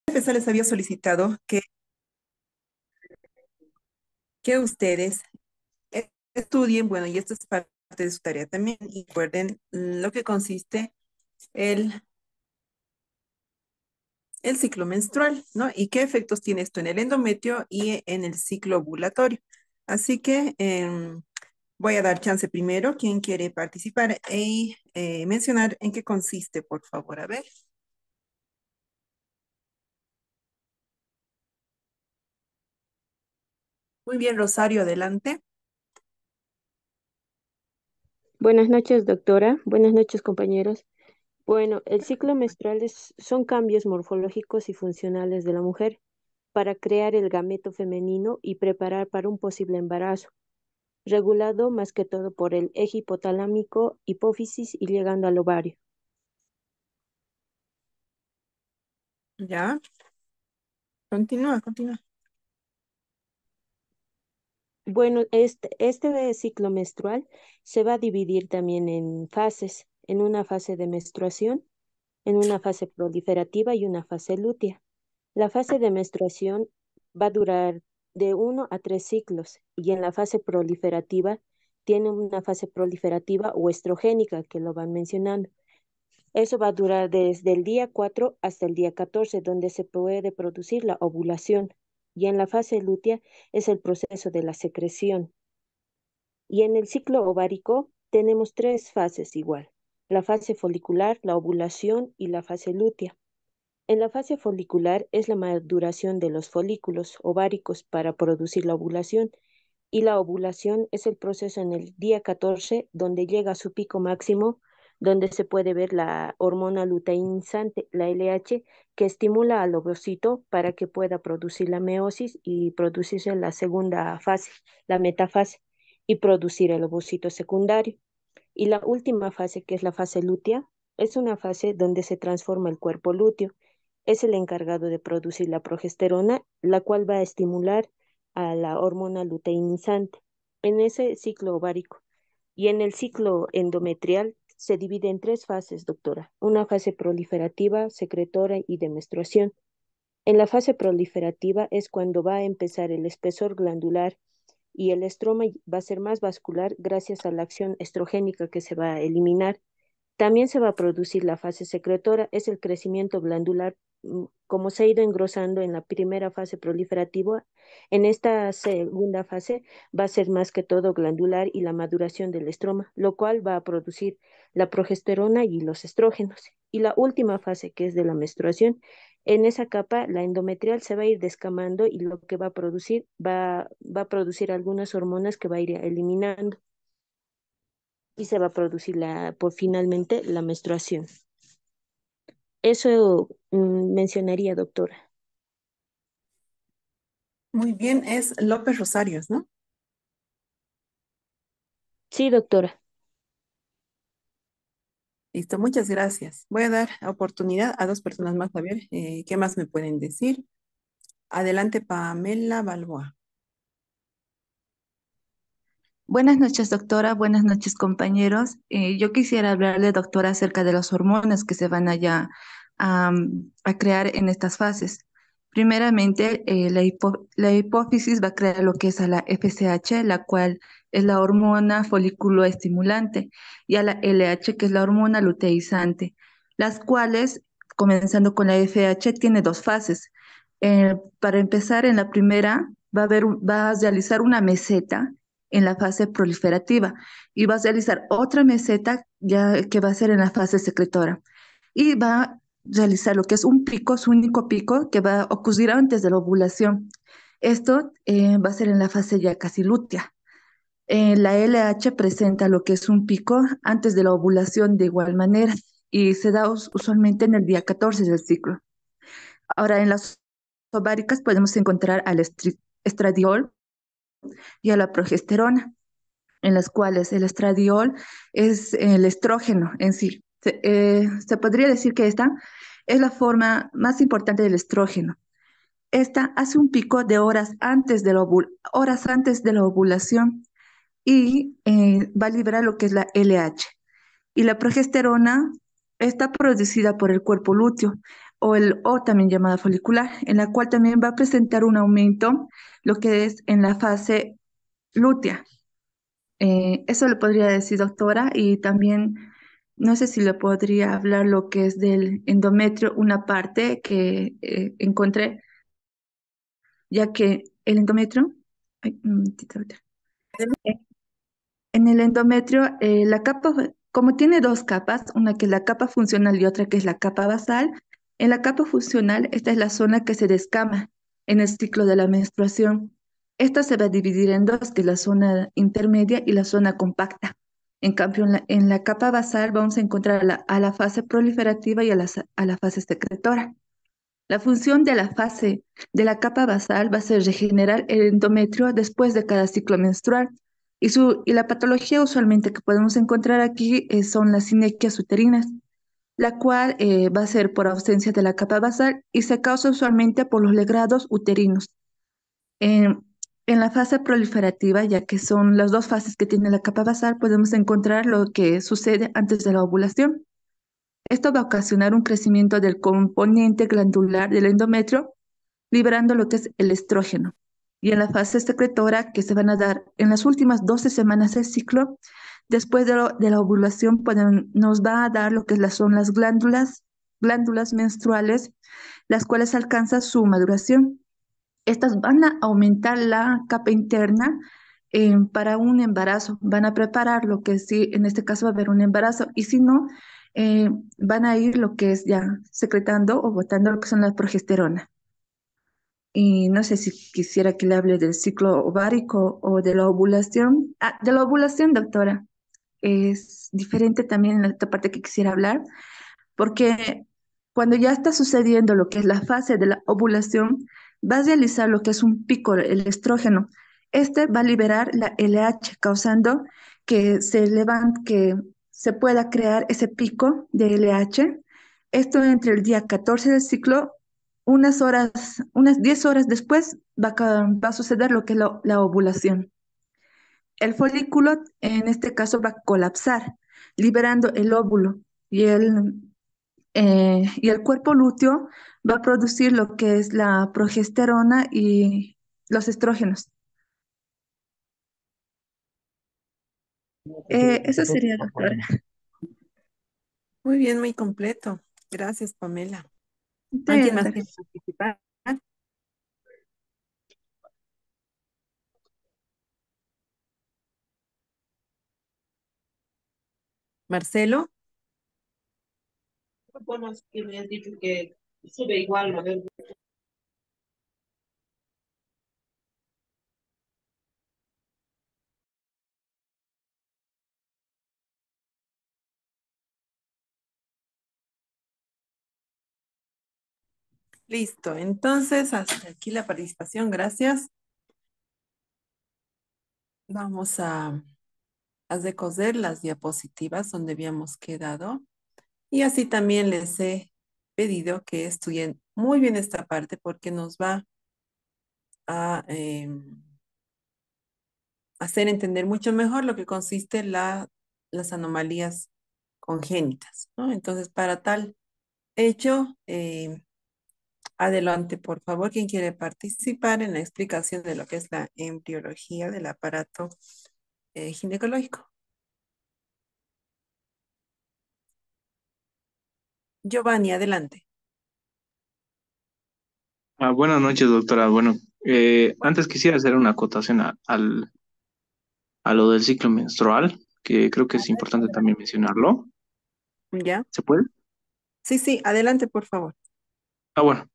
Defensa les había solicitado que ustedes estudien, bueno, y esto es parte de su tarea también, y recuerden lo que consiste el, el ciclo menstrual, ¿no? Y qué efectos tiene esto en el endometrio y en el ciclo ovulatorio. Así que voy a dar chance primero, quien quiere participar y mencionar en qué consiste, por favor, a ver. Muy bien, Rosario, adelante. Buenas noches, doctora. Buenas noches, compañeros. Bueno, el ciclo menstrual son cambios morfológicos y funcionales de la mujer para crear el gameto femenino y preparar para un posible embarazo, regulado más que todo por el eje hipotalámico, hipófisis y llegando al ovario. Ya, continúa, continúa. Bueno, este ciclo menstrual se va a dividir también en fases, en una fase de menstruación, en una fase proliferativa y una fase lútea. La fase de menstruación va a durar de 1 a 3 ciclos y en la fase proliferativa tiene una fase proliferativa o estrogénica que lo van mencionando. Eso va a durar desde el día 4 hasta el día 14, donde se puede producir la ovulación. Y en la fase lútea es el proceso de la secreción. Y en el ciclo ovárico tenemos tres fases igual: la fase folicular, la ovulación y la fase lútea. En la fase folicular es la maduración de los folículos ováricos para producir la ovulación, y la ovulación es el proceso en el día 14 donde llega a su pico máximo, donde se puede ver la hormona luteinizante, la LH, que estimula al ovocito para que pueda producir la meiosis y producirse la segunda fase, la metafase, y producir el ovocito secundario. Y la última fase, que es la fase lútea, es una fase donde se transforma el cuerpo lúteo. Es el encargado de producir la progesterona, la cual va a estimular a la hormona luteinizante en ese ciclo ovárico. Y en el ciclo endometrial se divide en tres fases, doctora. Una fase proliferativa, secretora y de menstruación. En la fase proliferativa es cuando va a empezar el espesor glandular y el estroma va a ser más vascular gracias a la acción estrogénica que se va a eliminar. También se va a producir la fase secretora, es el crecimiento glandular. Como se ha ido engrosando en la primera fase proliferativa, en esta segunda fase va a ser más que todo glandular y la maduración del estroma, lo cual va a producir la progesterona y los estrógenos. Y la última fase, que es de la menstruación, en esa capa la endometrial se va a ir descamando y lo que va a producir va a producir algunas hormonas que va a ir eliminando y se va a producir por finalmente la menstruación. Eso mencionaría, doctora. Muy bien, es López Rosarios, ¿no? Sí, doctora. Listo, muchas gracias. Voy a dar oportunidad a dos personas más a ver qué más me pueden decir. Adelante, Pamela Balboa. Buenas noches, doctora. Buenas noches, compañeros. Yo quisiera hablarle, doctora, acerca de las hormonas que se van allá a crear en estas fases. Primeramente, la hipófisis va a crear lo que es a la FSH, la cual es la hormona folículo estimulante, y a la LH, que es la hormona luteizante, las cuales, comenzando con la FH, tiene dos fases. Para empezar, en la primera va a realizar una meseta en la fase proliferativa y va a realizar otra meseta ya que va a ser en la fase secretora y va a realizar lo que es un pico, su único pico que va a ocurrir antes de la ovulación. Esto va a ser en la fase ya casi lútea. La LH presenta lo que es un pico antes de la ovulación de igual manera y se da usualmente en el día 14 del ciclo. Ahora, en las ováricas podemos encontrar al estradiol y a la progesterona, en las cuales el estradiol es el estrógeno en sí. Se podría decir que esta es la forma más importante del estrógeno. Esta hace un pico de horas antes de la ovulación y va a liberar lo que es la LH. Y la progesterona está producida por el cuerpo lúteo, o también llamada folicular, en la cual también va a presentar un aumento, lo que es en la fase lútea. Eso le podría decir, doctora, y también no sé si le podría hablar lo que es del endometrio, una parte que encontré, ya que el endometrio, ay, un momentito, ahorita. En el endometrio, la capa, como tiene dos capas, una que es la capa funcional y otra que es la capa basal, en la capa funcional, esta es la zona que se descama en el ciclo de la menstruación. Esta se va a dividir en dos, que es la zona intermedia y la zona compacta. En cambio, en la capa basal vamos a encontrar a la fase proliferativa y a la fase secretora. La función de la fase de la capa basal va a ser regenerar el endometrio después de cada ciclo menstrual. Y la patología usualmente que podemos encontrar aquí son las sinequias uterinas, la cual va a ser por ausencia de la capa basal y se causa usualmente por los legrados uterinos. En, en la fase proliferativa, ya que son las dos fases que tiene la capa basal, podemos encontrar lo que sucede antes de la ovulación. Esto va a ocasionar un crecimiento del componente glandular del endometrio, liberando lo que es el estrógeno. Y en la fase secretora, que se van a dar en las últimas 12 semanas del ciclo, después de la ovulación, nos va a dar lo que son las glándulas menstruales, las cuales alcanzan su maduración. Estas van a aumentar la capa interna para un embarazo, van a preparar lo que sí, en este caso va a haber un embarazo, y si no, van a ir lo que es ya secretando o botando lo que son la progesterona. Y no sé si quisiera que le hable del ciclo ovárico o de la ovulación. Ah, de la ovulación, doctora. Es diferente también en la otra parte que quisiera hablar, porque cuando ya está sucediendo lo que es la fase de la ovulación, va a realizar lo que es un pico, el estrógeno. Este va a liberar la LH, causando que se pueda crear ese pico de LH. Esto entre el día 14 del ciclo, unas 10 horas después, va a suceder lo que es la ovulación. El folículo, en este caso, va a colapsar, liberando el óvulo y el cuerpo lúteo va a producir lo que es la progesterona y los estrógenos. Eso sería, doctora. Muy bien, muy completo. Gracias, Pamela. Está ¿Alguien bien, más doctora. quiere participar? Marcelo. Bueno, es que me has dicho que sube igual, a ver. Listo. Entonces, hasta aquí la participación. Gracias. Vamos a recoger las diapositivas donde habíamos quedado. Y así también les he pedido que estudien muy bien esta parte porque nos va a hacer entender mucho mejor lo que consiste las anomalías congénitas, ¿no? Entonces, para tal hecho, adelante, por favor, quien quiere participar en la explicación de lo que es la embriología del aparato ginecológico. Giovanni, adelante. Buenas noches, doctora. Bueno, antes quisiera hacer una acotación a lo del ciclo menstrual, que creo que es importante también mencionarlo. ¿Ya? ¿Se puede? Sí, sí, adelante, por favor. Bueno,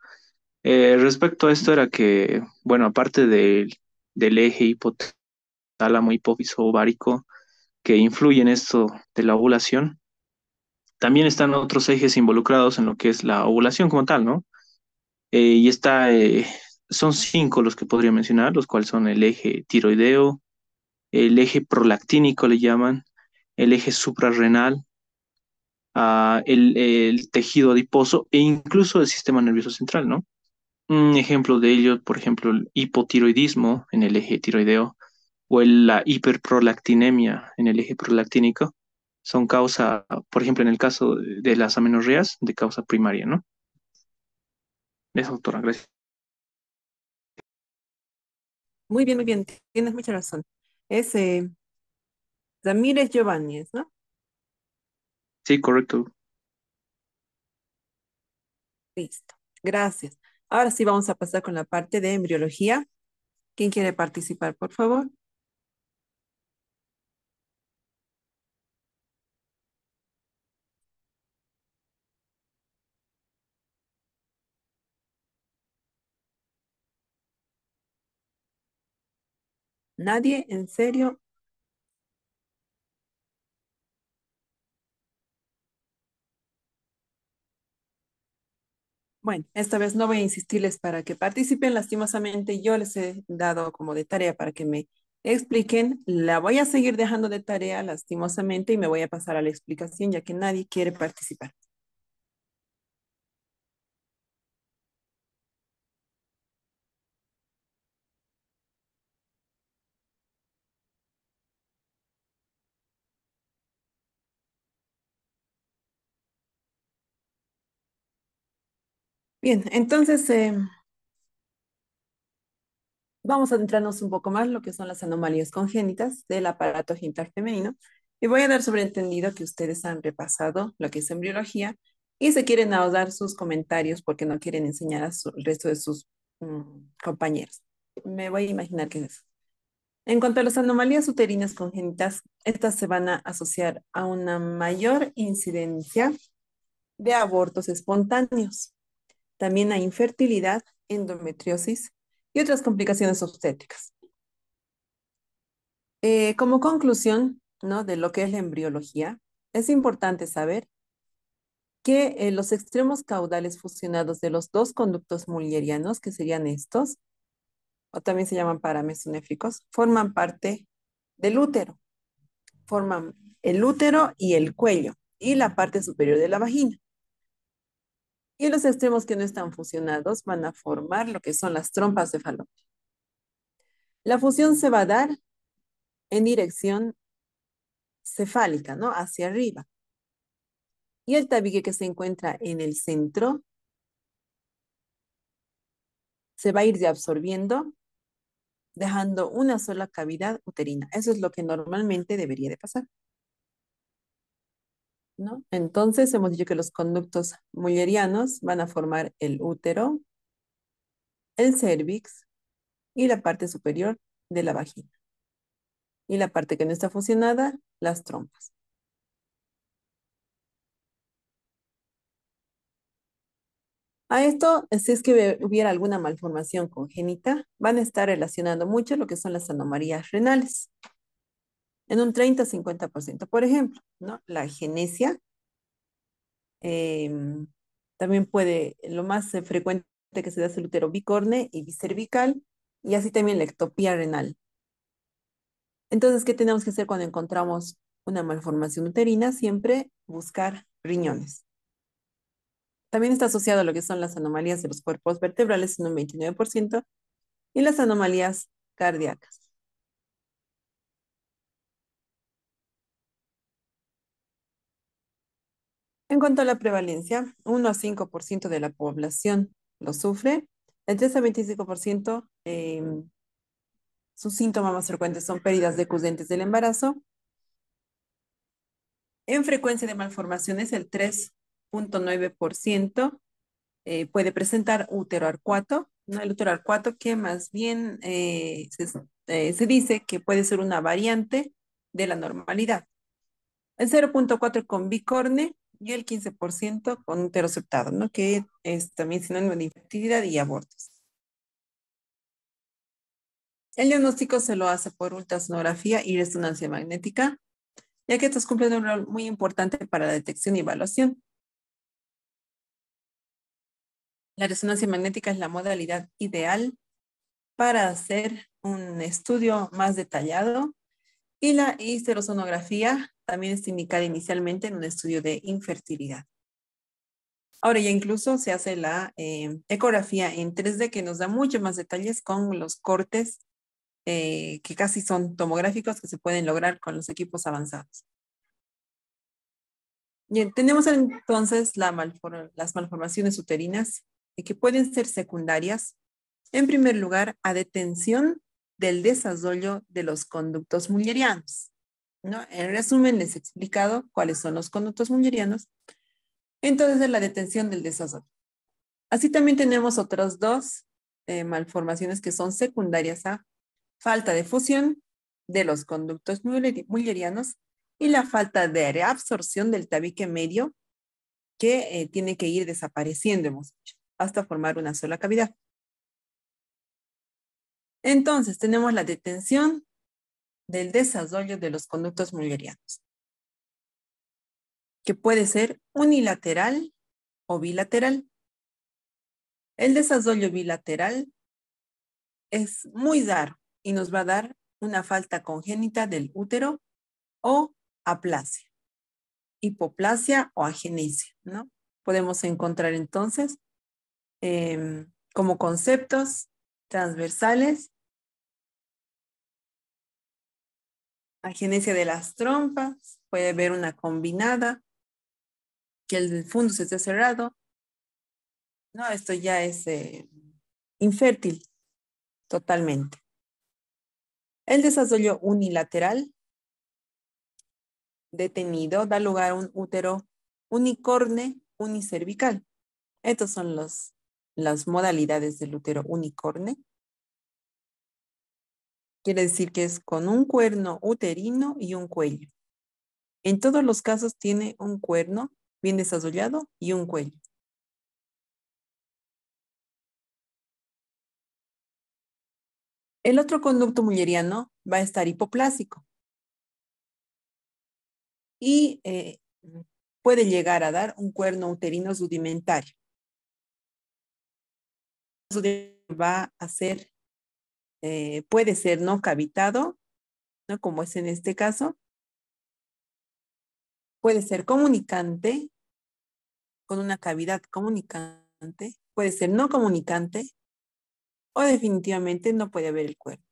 respecto a esto era que, bueno, aparte del eje hipotálamo hipófiso ovárico que influye en esto de la ovulación, también están otros ejes involucrados en lo que es la ovulación como tal, ¿no? Son cinco los que podría mencionar, los cuales son el eje tiroideo, el eje prolactínico le llaman, el eje suprarrenal, el tejido adiposo e incluso el sistema nervioso central, ¿no? Un ejemplo de ello, por ejemplo, el hipotiroidismo en el eje tiroideo o la hiperprolactinemia en el eje prolactínico son causa, por ejemplo, en el caso de las amenorreas, de causa primaria, ¿no? Eso, doctora, gracias. Muy bien, tienes mucha razón. Es Ramírez Giovanni, ¿no? Sí, correcto. Listo, gracias. Ahora sí vamos a pasar con la parte de embriología. ¿Quién quiere participar, por favor? ¿Nadie? ¿En serio? Bueno, esta vez no voy a insistirles para que participen. Lastimosamente, yo les he dado como de tarea para que me expliquen. La voy a seguir dejando de tarea, lastimosamente, y me voy a pasar a la explicación, ya que nadie quiere participar. Bien, entonces vamos a adentrarnos un poco más en lo que son las anomalías congénitas del aparato genital femenino. Y voy a dar sobreentendido que ustedes han repasado lo que es embriología y se quieren ahorrar sus comentarios porque no quieren enseñar al resto de sus compañeros. Me voy a imaginar que es eso. En cuanto a las anomalías uterinas congénitas, estas se van a asociar a una mayor incidencia de abortos espontáneos, también a infertilidad, endometriosis y otras complicaciones obstétricas. Como conclusión, ¿no?, de lo que es la embriología, es importante saber que los extremos caudales fusionados de los dos conductos mullerianos, que serían estos, o también se llaman paramesonéfricos, forman parte del útero. Forman el útero y el cuello y la parte superior de la vagina. Y los extremos que no están fusionados van a formar lo que son las trompas de falopio. La fusión se va a dar en dirección cefálica, ¿no? Hacia arriba. Y el tabique que se encuentra en el centro se va a ir absorbiendo, dejando una sola cavidad uterina. Eso es lo que normalmente debería de pasar, ¿no? Entonces hemos dicho que los conductos mullerianos van a formar el útero, el cérvix y la parte superior de la vagina. Y la parte que no está fusionada, las trompas. A esto, si es que hubiera alguna malformación congénita, van a estar relacionando mucho lo que son las anomalías renales. En un 30-50%, por ejemplo, ¿no? La agenesia también puede, lo más frecuente que se da es el útero bicorne y bicervical, y así también la ectopía renal. Entonces, ¿qué tenemos que hacer cuando encontramos una malformación uterina? Siempre buscar riñones. También está asociado a lo que son las anomalías de los cuerpos vertebrales en un 29% y las anomalías cardíacas. En cuanto a la prevalencia, 1 a 5% de la población lo sufre, el 3 a 25% sus síntomas más frecuentes son pérdidas decusentes del embarazo. En frecuencia de malformaciones, el 3,9% puede presentar útero arcuato, ¿no? El útero arcuato que más bien se dice que puede ser una variante de la normalidad. El 0,4% con bicorne y el 15% con útero septado, ¿no? Que es también sinónimo de infertilidad y abortos. El diagnóstico se lo hace por ultrasonografía y resonancia magnética, ya que estos cumplen un rol muy importante para la detección y evaluación. La resonancia magnética es la modalidad ideal para hacer un estudio más detallado y la histerosonografía también está indicada inicialmente en un estudio de infertilidad. Ahora ya incluso se hace la ecografía en 3D que nos da mucho más detalles con los cortes que casi son tomográficos que se pueden lograr con los equipos avanzados. Bien, tenemos entonces las malformaciones uterinas que pueden ser secundarias, en primer lugar, a detención del desarrollo de los conductos mullerianos, ¿no? En resumen, les he explicado cuáles son los conductos mullerianos. Entonces, es la detención del desarrollo. Así también tenemos otras dos malformaciones que son secundarias a falta de fusión de los conductos mullerianos y la falta de reabsorción del tabique medio que tiene que ir desapareciendo, hemos dicho, hasta formar una sola cavidad. Entonces, tenemos la detención del desarrollo de los conductos mullerianos, que puede ser unilateral o bilateral. El desarrollo bilateral es muy raro y nos va a dar una falta congénita del útero o aplasia, hipoplasia o agenesia, ¿no? Podemos encontrar entonces como conceptos transversales: agenesia de las trompas, puede haber una combinada, que el fundus esté cerrado. No, esto ya es infértil totalmente. El desarrollo unilateral detenido da lugar a un útero unicorne unicervical. Estas son las modalidades del útero unicorne. Quiere decir que es con un cuerno uterino y un cuello. En todos los casos tiene un cuerno bien desarrollado y un cuello. El otro conducto mulleriano va a estar hipoplásico y puede llegar a dar un cuerno uterino rudimentario. Va a ser, puede ser no cavitado, ¿no? Como es en este caso. Puede ser comunicante, con una cavidad comunicante. Puede ser no comunicante o definitivamente no puede haber el cuerno.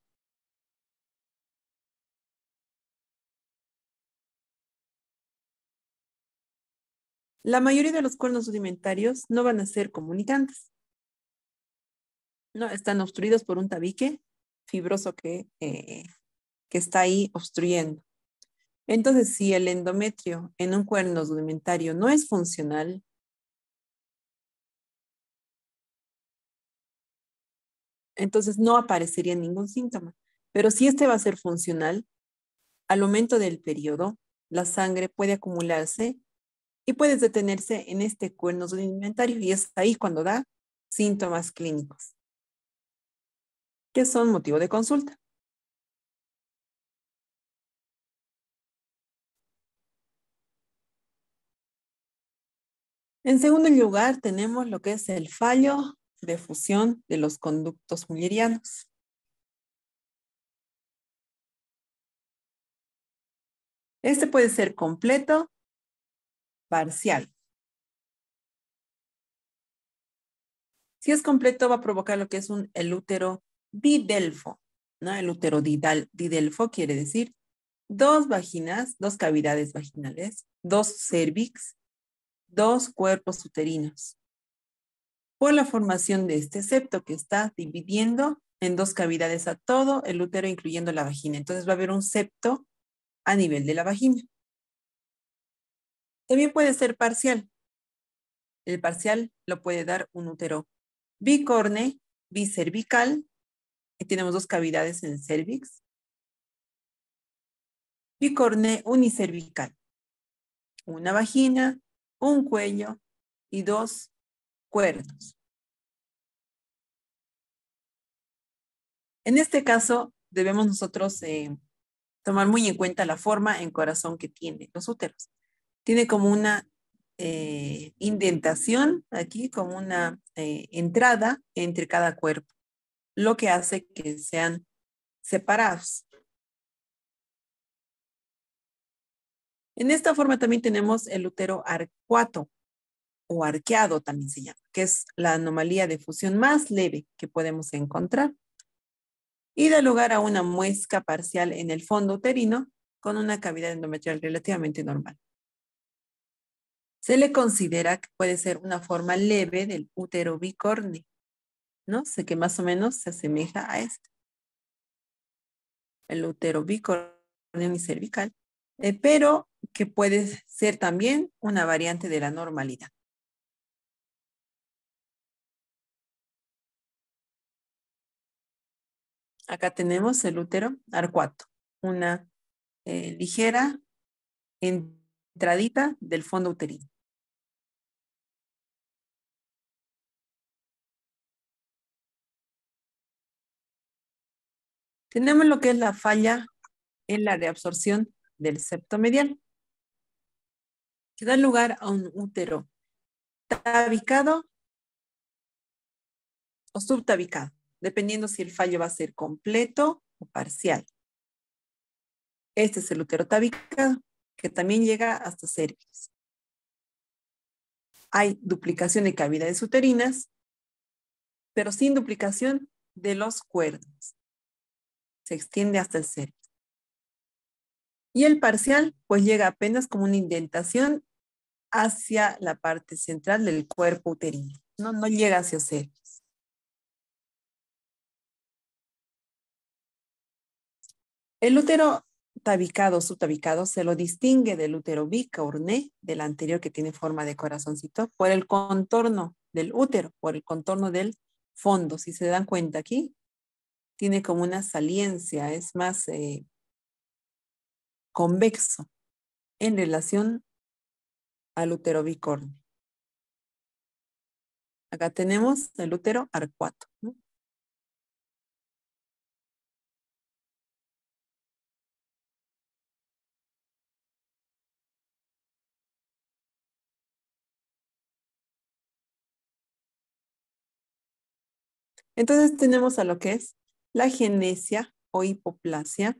La mayoría de los cuernos rudimentarios no van a ser comunicantes. No, están obstruidos por un tabique fibroso que está ahí obstruyendo. Entonces, si el endometrio en un cuerno rudimentario no es funcional, entonces no aparecería ningún síntoma. Pero si este va a ser funcional, al momento del periodo, la sangre puede acumularse y puede detenerse en este cuerno rudimentario, y es ahí cuando da síntomas clínicos, que son motivo de consulta. En segundo lugar, tenemos lo que es el fallo de fusión de los conductos mullerianos. Este puede ser completo, parcial. Si es completo, va a provocar lo que es el útero bidelfo, ¿no? El útero didelfo quiere decir dos vaginas, dos cavidades vaginales, dos cérvix, dos cuerpos uterinos, por la formación de este septo que está dividiendo en dos cavidades a todo el útero, incluyendo la vagina. Entonces va a haber un septo a nivel de la vagina. También puede ser parcial. El parcial lo puede dar un útero bicorne, bicervical, y tenemos dos cavidades en el cérvix. Bicorne unicervical, una vagina, un cuello y dos cuernos. En este caso, debemos nosotros tomar muy en cuenta la forma en corazón que tiene los úteros. Tiene como una indentación aquí, como una entrada entre cada cuerpo, lo que hace que sean separados. En esta forma también tenemos el útero arcuato o arqueado también se llama, que es la anomalía de fusión más leve que podemos encontrar y da lugar a una muesca parcial en el fondo uterino con una cavidad endometrial relativamente normal. Se le considera que puede ser una forma leve del útero bicórneo, ¿no? Sé que más o menos se asemeja a esto. El útero bicórneo unicervical, pero que puede ser también una variante de la normalidad. Acá tenemos el útero arcuato, una ligera entradita del fondo uterino. Tenemos lo que es la falla en la reabsorción del septo medial, que da lugar a un útero tabicado o subtabicado, dependiendo si el fallo va a ser completo o parcial. Este es el útero tabicado, que también llega hasta cervix. Hay duplicación de cavidades uterinas, pero sin duplicación de los cuernos. Se extiende hasta el cervix. Y el parcial, pues llega apenas como una indentación hacia la parte central del cuerpo uterino. No llega hacia el cervix. El útero tabicado o subtabicado se lo distingue del útero bicorné, del anterior que tiene forma de corazoncito, por el contorno del útero, por el contorno del fondo. Si se dan cuenta aquí, tiene como una saliencia, es más convexo en relación al útero bicorneo. Acá tenemos el útero arcuato, ¿no? Entonces tenemos a lo que es la agenesia o hipoplasia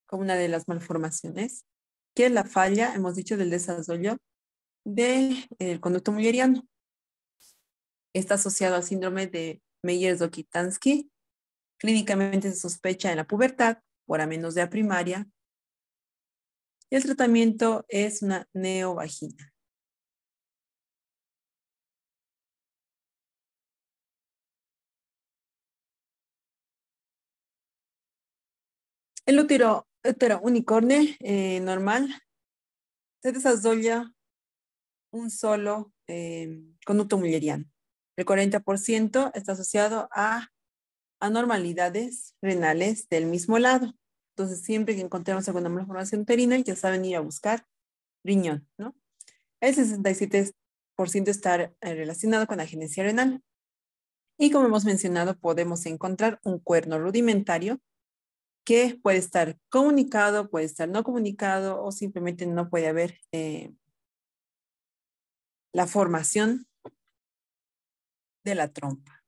como una de las malformaciones, que es la falla, hemos dicho, del desarrollo del conducto mulleriano. Está asociado al síndrome de Meyers-Okitansky. Clínicamente se sospecha en la pubertad por amenorrea primaria. Y el tratamiento es una neovagina. El útero unicorne normal se desarrolla un solo conducto mulleriano. El 40% está asociado a anormalidades renales del mismo lado. Entonces, siempre que encontremos alguna malformación uterina, ya saben ir a buscar riñón, ¿no? El 67% está relacionado con agenesia renal. Y como hemos mencionado, podemos encontrar un cuerno rudimentario que puede estar comunicado, puede estar no comunicado o simplemente no puede haber la formación de la trompa.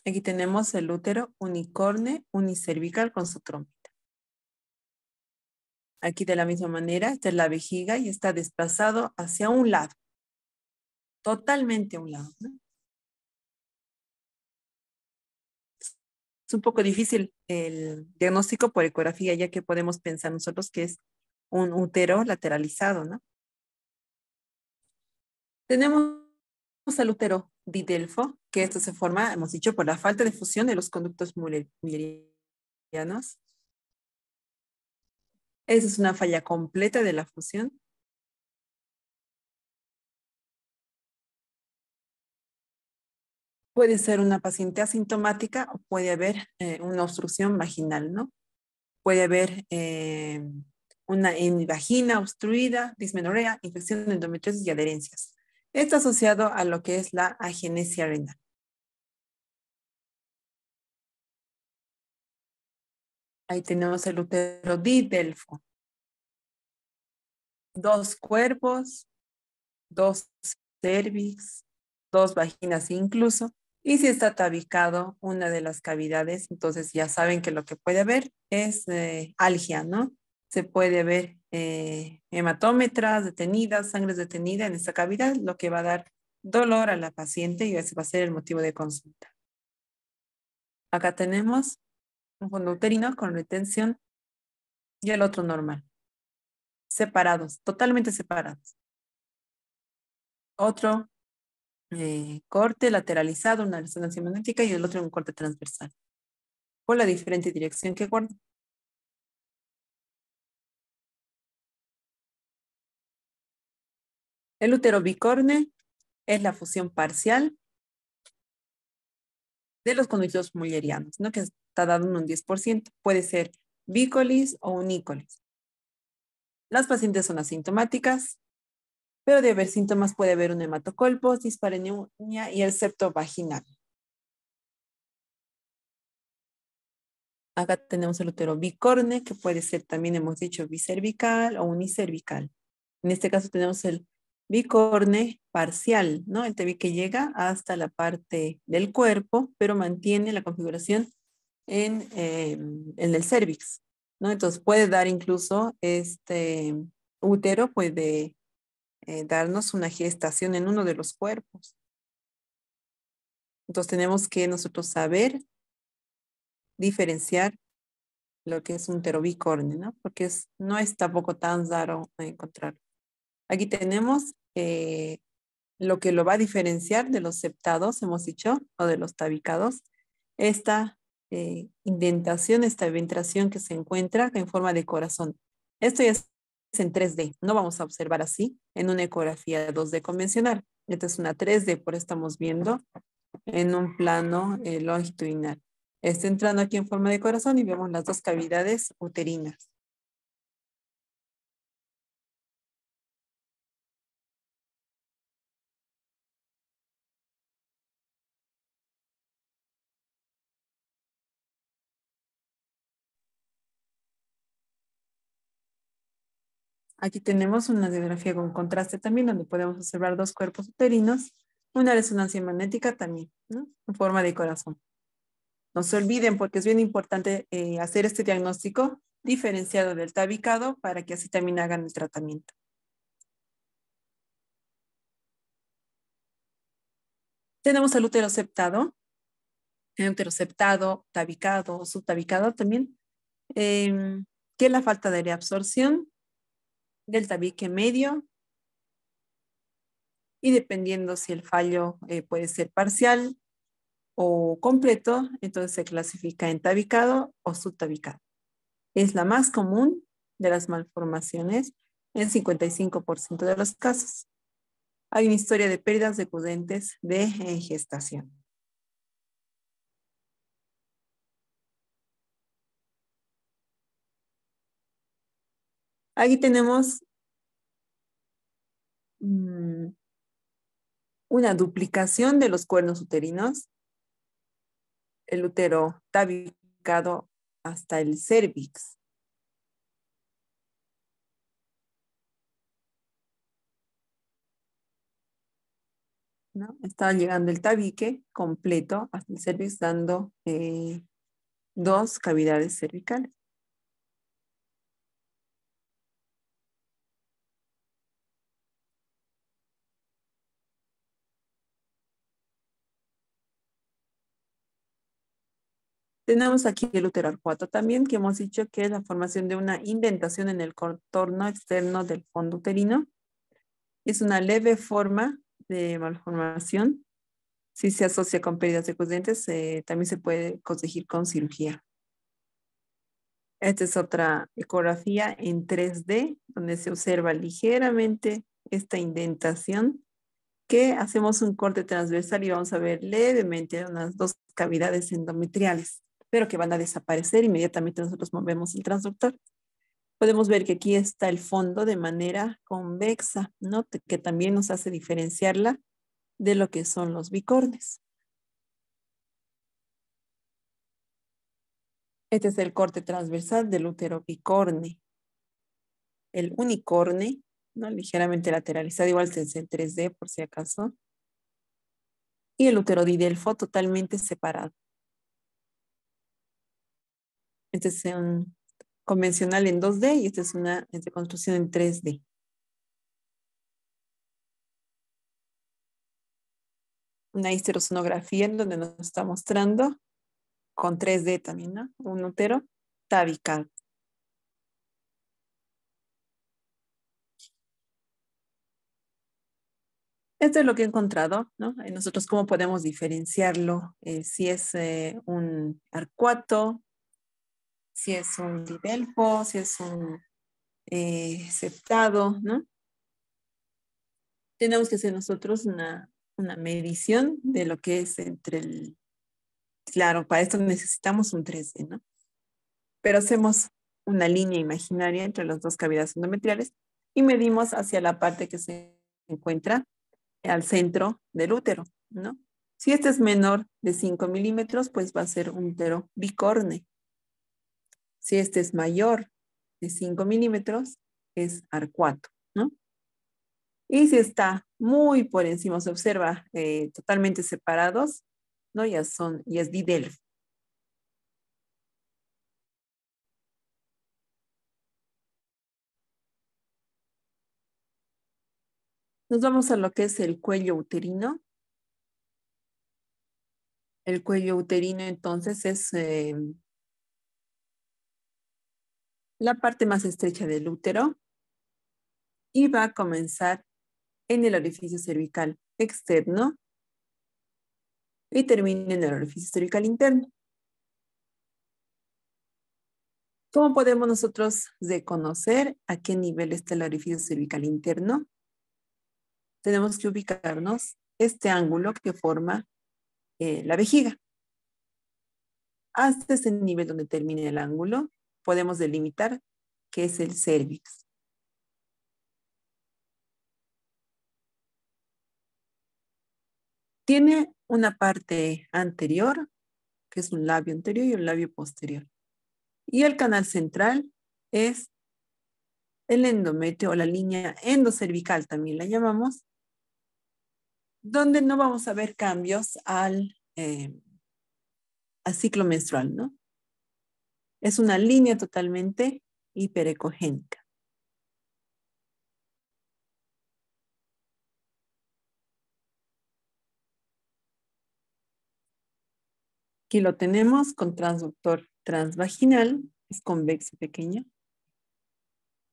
Aquí tenemos el útero unicorne unicervical con su trompita. Aquí de la misma manera, esta es la vejiga y está desplazado hacia un lado. Totalmente a un lado, ¿no? Es un poco difícil el diagnóstico por ecografía, ya que podemos pensar nosotros que es un útero lateralizado, ¿no? Tenemos al útero didelfo, que esto se forma, hemos dicho, por la falta de fusión de los conductos mullerianos. Esa es una falla completa de la fusión. Puede ser una paciente asintomática o puede haber una obstrucción vaginal, ¿no? Puede haber una vagina obstruida, dismenorrea, infección de endometriosis y adherencias. Está asociado a lo que es la agenesia renal. Ahí tenemos el útero didelfo. 2 cuerpos, 2 cervix, 2 vaginas incluso. Y si está tabicado una de las cavidades, entonces ya saben que lo que puede haber es algia, ¿no? Se puede ver hematómetras detenidas, sangre detenida en esta cavidad, lo que va a dar dolor a la paciente y ese va a ser el motivo de consulta. Acá tenemos un fondo uterino con retención y el otro normal. Separados, totalmente separados. Otro corte lateralizado, una resonancia magnética, y el otro un corte transversal. Por la diferente dirección que guarda. El útero bicorne es la fusión parcial de los conductos mullerianos, ¿no? Que está dado en un 10%. Puede ser bícolis o unícolis. Las pacientes son asintomáticas, pero de haber síntomas puede haber un hematocolpos, dispareunia y el septo vaginal. Acá tenemos el útero bicorne, que puede ser también, hemos dicho, bicervical o unicervical. En este caso tenemos el bicorne parcial, ¿no? El tabique llega hasta la parte del cuerpo, pero mantiene la configuración en el cervix, ¿no? Entonces puede dar incluso este útero, puede darnos una gestación en uno de los cuerpos. Entonces tenemos que nosotros saber diferenciar lo que es un útero bicorne, ¿no? Porque no es tampoco tan raro encontrarlo. Aquí tenemos lo que lo va a diferenciar de los septados, hemos dicho, o de los tabicados. Esta indentación, esta ventración que se encuentra en forma de corazón. Esto ya es en 3D, no vamos a observar así en una ecografía 2D convencional. Esta es una 3D, por eso estamos viendo en un plano longitudinal. Está entrando aquí en forma de corazón y vemos las dos cavidades uterinas. Aquí tenemos una radiografía con contraste también, donde podemos observar dos cuerpos uterinos, una resonancia magnética también, ¿no? En forma de corazón. No se olviden, porque es bien importante hacer este diagnóstico diferenciado del tabicado para que así también hagan el tratamiento. Tenemos el útero septado, tabicado o subtabicado también, que es la falta de reabsorción del tabique medio, y dependiendo si el fallo puede ser parcial o completo, entonces se clasifica en tabicado o subtabicado. Es la más común de las malformaciones en 55% de los casos. Hay una historia de pérdidas decudentes de gestación. Aquí tenemos una duplicación de los cuernos uterinos, el útero tabicado hasta el cérvix. ¿No? Está llegando el tabique completo hasta el cérvix, dando dos cavidades cervicales. Tenemos aquí el útero arcuato también, que hemos dicho que es la formación de una indentación en el contorno externo del fondo uterino. Es una leve forma de malformación. Si se asocia con pérdidas decudentes, también se puede corregir con cirugía. Esta es otra ecografía en 3D, donde se observa ligeramente esta indentación, que hacemos un corte transversal y vamos a ver levemente unas dos cavidades endometriales, pero que van a desaparecer inmediatamente nosotros movemos el transductor. Podemos ver que aquí está el fondo de manera convexa, ¿no? Que también nos hace diferenciarla de lo que son los bicornes. Este es el corte transversal del útero bicorne. El unicorne, ¿no? Ligeramente lateralizado, igual es en 3D por si acaso. Y el útero didelfo totalmente separado. Este es un convencional en 2D y esta es una reconstrucción en 3D. Una histerosonografía en donde nos está mostrando con 3D también, ¿no? Un útero tabicado. Esto es lo que he encontrado, ¿no? Nosotros, ¿cómo podemos diferenciarlo? Si es un arcuato, si es un didelfo, si es un septado, ¿no? Tenemos que hacer nosotros una medición de lo que es entre el... Claro, para esto necesitamos un 3D, ¿no? Pero hacemos una línea imaginaria entre las dos cavidades endometriales y medimos hacia la parte que se encuentra al centro del útero, ¿no? Si este es menor de 5 milímetros, pues va a ser un útero bicorne. Si este es mayor de 5 milímetros, es arcuato, ¿no? Y si está muy por encima, se observa totalmente separados, ¿no? Ya es didelfo. Nos vamos a lo que es el cuello uterino. El cuello uterino entonces es la parte más estrecha del útero y va a comenzar en el orificio cervical externo y termina en el orificio cervical interno. ¿Cómo podemos nosotros reconocer a qué nivel está el orificio cervical interno? Tenemos que ubicarnos este ángulo que forma la vejiga. Hasta ese nivel donde termine el ángulo, podemos delimitar que es el cérvix. Tiene una parte anterior, que es un labio anterior y un labio posterior. Y el canal central es el endometrio o la línea endocervical, también la llamamos, donde no vamos a ver cambios al ciclo menstrual, ¿no? Es una línea totalmente hiperecogénica. Aquí lo tenemos con transductor transvaginal, es convexo pequeño.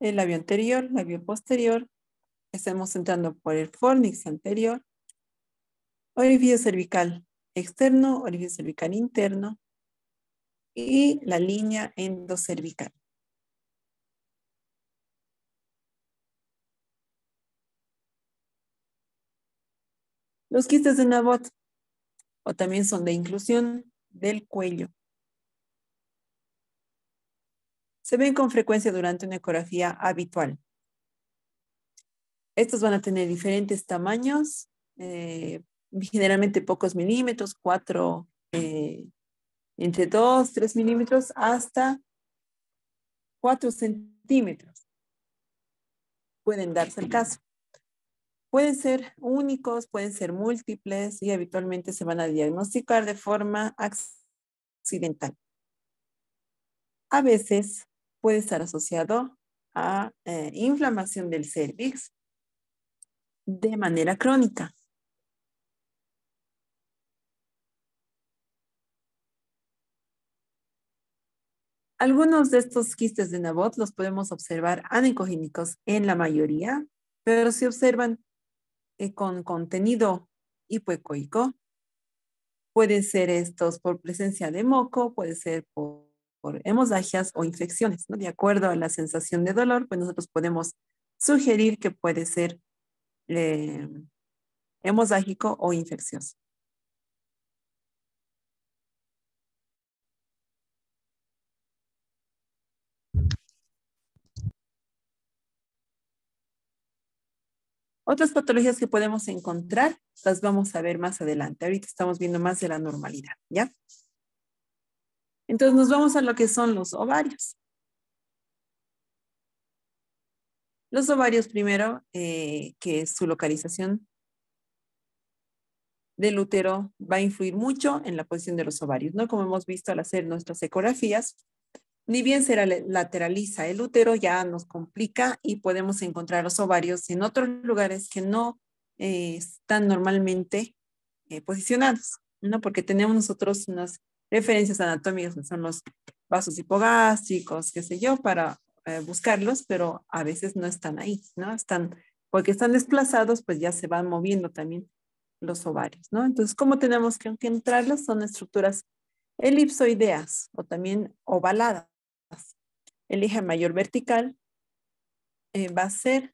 El labio anterior, labio posterior. Estamos entrando por el fornix anterior. Orificio cervical externo, orificio cervical interno y la línea endocervical. Los quistes de Nabot, o también son de inclusión del cuello. Se ven con frecuencia durante una ecografía habitual. Estos van a tener diferentes tamaños, generalmente pocos milímetros, entre 2, 3 milímetros hasta 4 centímetros. Pueden darse el caso. Pueden ser únicos, pueden ser múltiples y habitualmente se van a diagnosticar de forma accidental. A veces puede estar asociado a inflamación del cérvix de manera crónica. Algunos de estos quistes de Nabot los podemos observar anencogénicos en la mayoría, pero si observan con contenido hipoecoico, pueden ser estos por presencia de moco, puede ser por hemorragias o infecciones, ¿no? De acuerdo a la sensación de dolor, pues nosotros podemos sugerir que puede ser hemorrágico o infeccioso. Otras patologías que podemos encontrar las vamos a ver más adelante. Ahorita estamos viendo más de la normalidad, ¿ya? Entonces nos vamos a lo que son los ovarios. Los ovarios primero, que es su localización del útero, va a influir mucho en la posición de los ovarios, ¿no? Como hemos visto al hacer nuestras ecografías, ni bien se lateraliza el útero, ya nos complica y podemos encontrar los ovarios en otros lugares que no están normalmente posicionados, ¿no? Porque tenemos nosotros unas referencias anatómicas que son los vasos hipogástricos, qué sé yo, para buscarlos, pero a veces no están ahí, ¿no? Están porque están desplazados, pues ya se van moviendo también los ovarios, ¿no? Entonces, ¿cómo tenemos que encontrarlas? Son estructuras elipsoideas o también ovaladas. El eje mayor vertical va a ser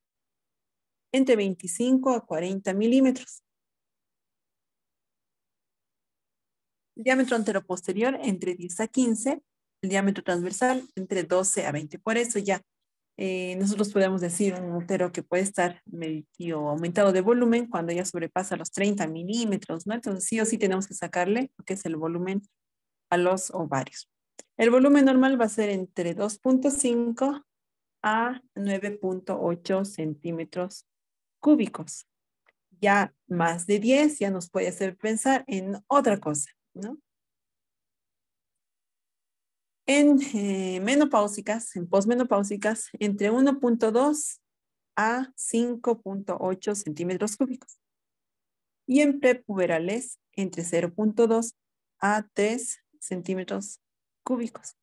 entre 25 a 40 milímetros. El diámetro anteroposterior entre 10 a 15, el diámetro transversal entre 12 a 20. Por eso ya nosotros podemos decir un útero que puede estar medio aumentado de volumen cuando ya sobrepasa los 30 milímetros, ¿no? Entonces sí o sí tenemos que sacarle lo que es el volumen a los ovarios. El volumen normal va a ser entre 2.5 a 9.8 centímetros cúbicos. Ya más de 10 ya nos puede hacer pensar en otra cosa, ¿no? En menopáusicas, en posmenopáusicas, entre 1.2 a 5.8 centímetros cúbicos. Y en prepuberales, entre 0.2 a 3 centímetros cúbicos.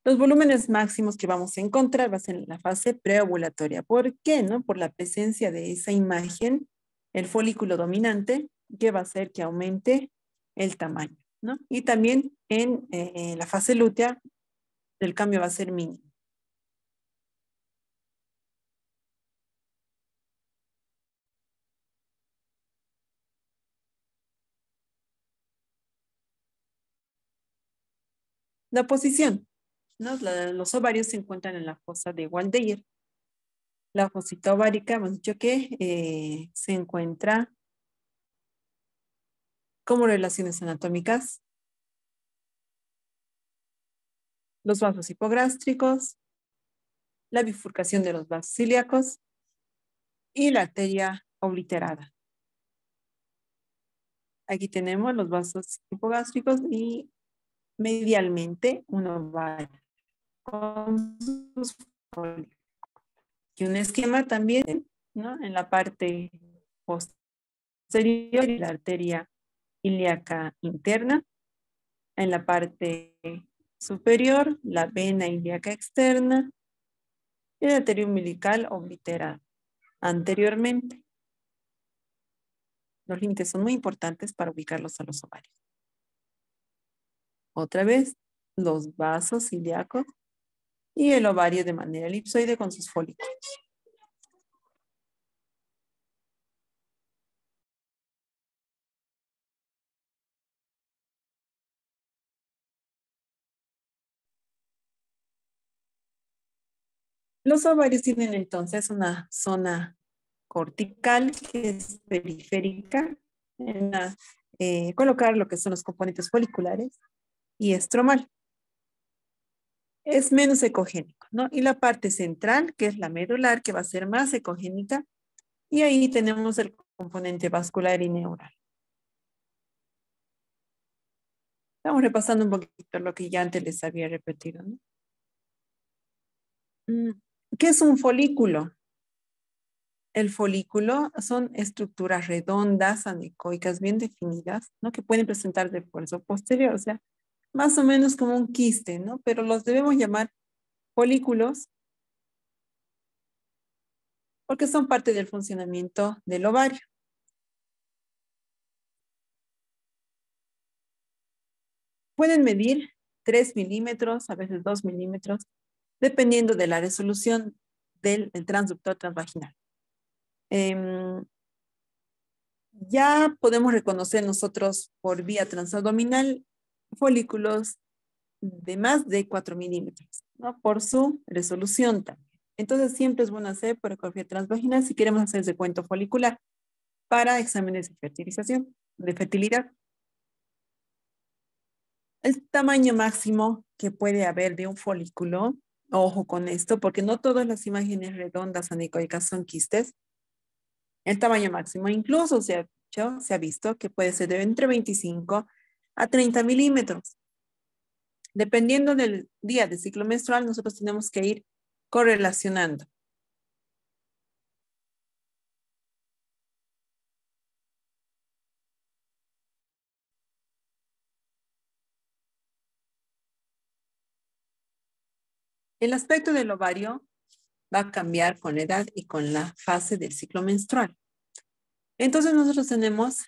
Los volúmenes máximos que vamos a encontrar va a ser en la fase preovulatoria. ¿Por qué? ¿No? Por la presencia de esa imagen, el folículo dominante, que va a hacer que aumente el tamaño, ¿no? Y también en la fase lútea, el cambio va a ser mínimo. La posición, ¿no? Los ovarios se encuentran en la fosa de Waldeyer. La fosita ovárica, hemos dicho que se encuentra como relaciones anatómicas, los vasos hipogástricos, la bifurcación de los vasos ilíacos y la arteria obliterada. Aquí tenemos los vasos hipogástricos y medialmente un ovario con sus folículos. Y un esquema también, ¿no? En la parte posterior, la arteria ilíaca interna. En la parte superior, la vena ilíaca externa y la arteria umbilical obliterada anteriormente. Los límites son muy importantes para ubicarlos a los ovarios. Otra vez, los vasos ilíacos y el ovario de manera elipsoide con sus folículos. Los ovarios tienen entonces una zona cortical que es periférica, colocar lo que son los componentes foliculares y estromal. Es menos ecogénico, ¿no? Y la parte central, que es la medular, que va a ser más ecogénica, y ahí tenemos el componente vascular y neural. Estamos repasando un poquito lo que ya antes les había repetido, ¿no? ¿Qué es un folículo? El folículo son estructuras redondas, anecoicas, bien definidas, ¿no? Que pueden presentar de esfuerzo posterior, o sea, más o menos como un quiste, ¿no? Pero los debemos llamar folículos porque son parte del funcionamiento del ovario. Pueden medir 3 milímetros, a veces 2 milímetros, dependiendo de la resolución del transductor transvaginal. Ya podemos reconocer nosotros por vía transabdominal folículos de más de 4 milímetros, ¿no? Por su resolución también. Entonces siempre es bueno hacer por ecografía transvaginal si queremos hacer recuento folicular para exámenes de fertilización, de fertilidad. El tamaño máximo que puede haber de un folículo, ojo con esto, porque no todas las imágenes redondas anecoicas son quistes. El tamaño máximo incluso se ha visto que puede ser de entre 25 a 30 milímetros. Dependiendo del día de ciclo menstrual, nosotros tenemos que ir correlacionando. El aspecto del ovario va a cambiar con la edad y con la fase del ciclo menstrual. Entonces nosotros tenemos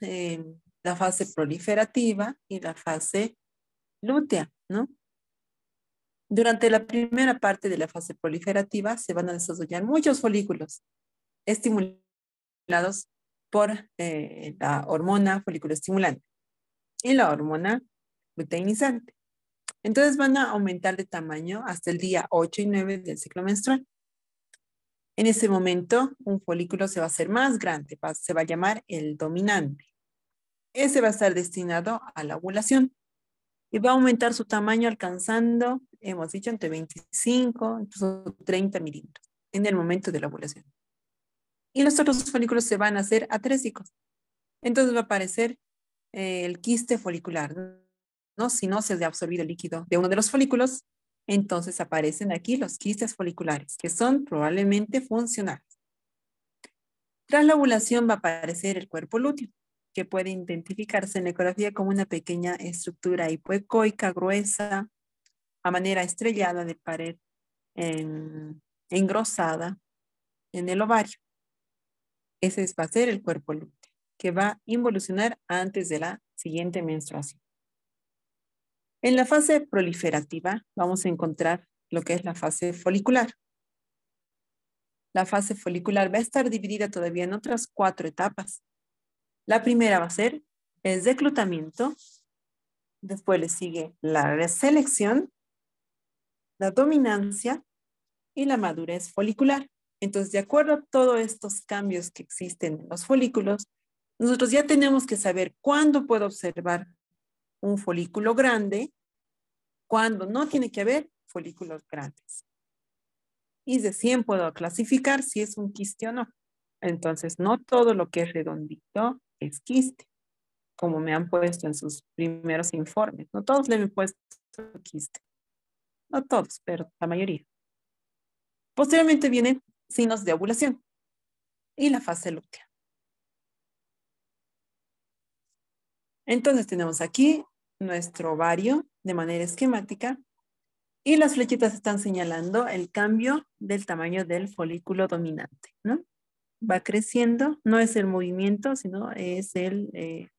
la fase proliferativa y la fase lútea, ¿no? Durante la primera parte de la fase proliferativa se van a desarrollar muchos folículos estimulados por la hormona folículo estimulante y la hormona luteinizante. Entonces van a aumentar de tamaño hasta el día 8 y 9 del ciclo menstrual. En ese momento, un folículo se va a hacer más grande, se va a llamar el dominante. Ese va a estar destinado a la ovulación y va a aumentar su tamaño alcanzando, hemos dicho, entre 25, incluso 30 milímetros en el momento de la ovulación. Y los otros folículos se van a hacer atrésicos. Entonces va a aparecer el quiste folicular, ¿no? Si no se ha absorbido el líquido de uno de los folículos, entonces aparecen aquí los quistes foliculares, que son probablemente funcionales. Tras la ovulación va a aparecer el cuerpo lúteo, que puede identificarse en la ecografía como una pequeña estructura hipoecoica gruesa, a manera estrellada de pared engrosada en el ovario. Ese va a ser el cuerpo lúteo, que va a involucionar antes de la siguiente menstruación. En la fase proliferativa vamos a encontrar lo que es la fase folicular. La fase folicular va a estar dividida todavía en otras 4 etapas. La primera va a ser el reclutamiento, después le sigue la selección, la dominancia y la madurez folicular. Entonces, de acuerdo a todos estos cambios que existen en los folículos, nosotros ya tenemos que saber cuándo puedo observar un folículo grande, cuándo no tiene que haber folículos grandes. Y recién puedo clasificar si es un quiste o no. Entonces, no todo lo que es redondito es quiste, como me han puesto en sus primeros informes. No todos le han puesto quiste. No todos, pero la mayoría. Posteriormente vienen signos de ovulación y la fase lútea. Entonces tenemos aquí nuestro ovario de manera esquemática y las flechitas están señalando el cambio del tamaño del folículo dominante, ¿no? Va creciendo, no es el movimiento, sino es el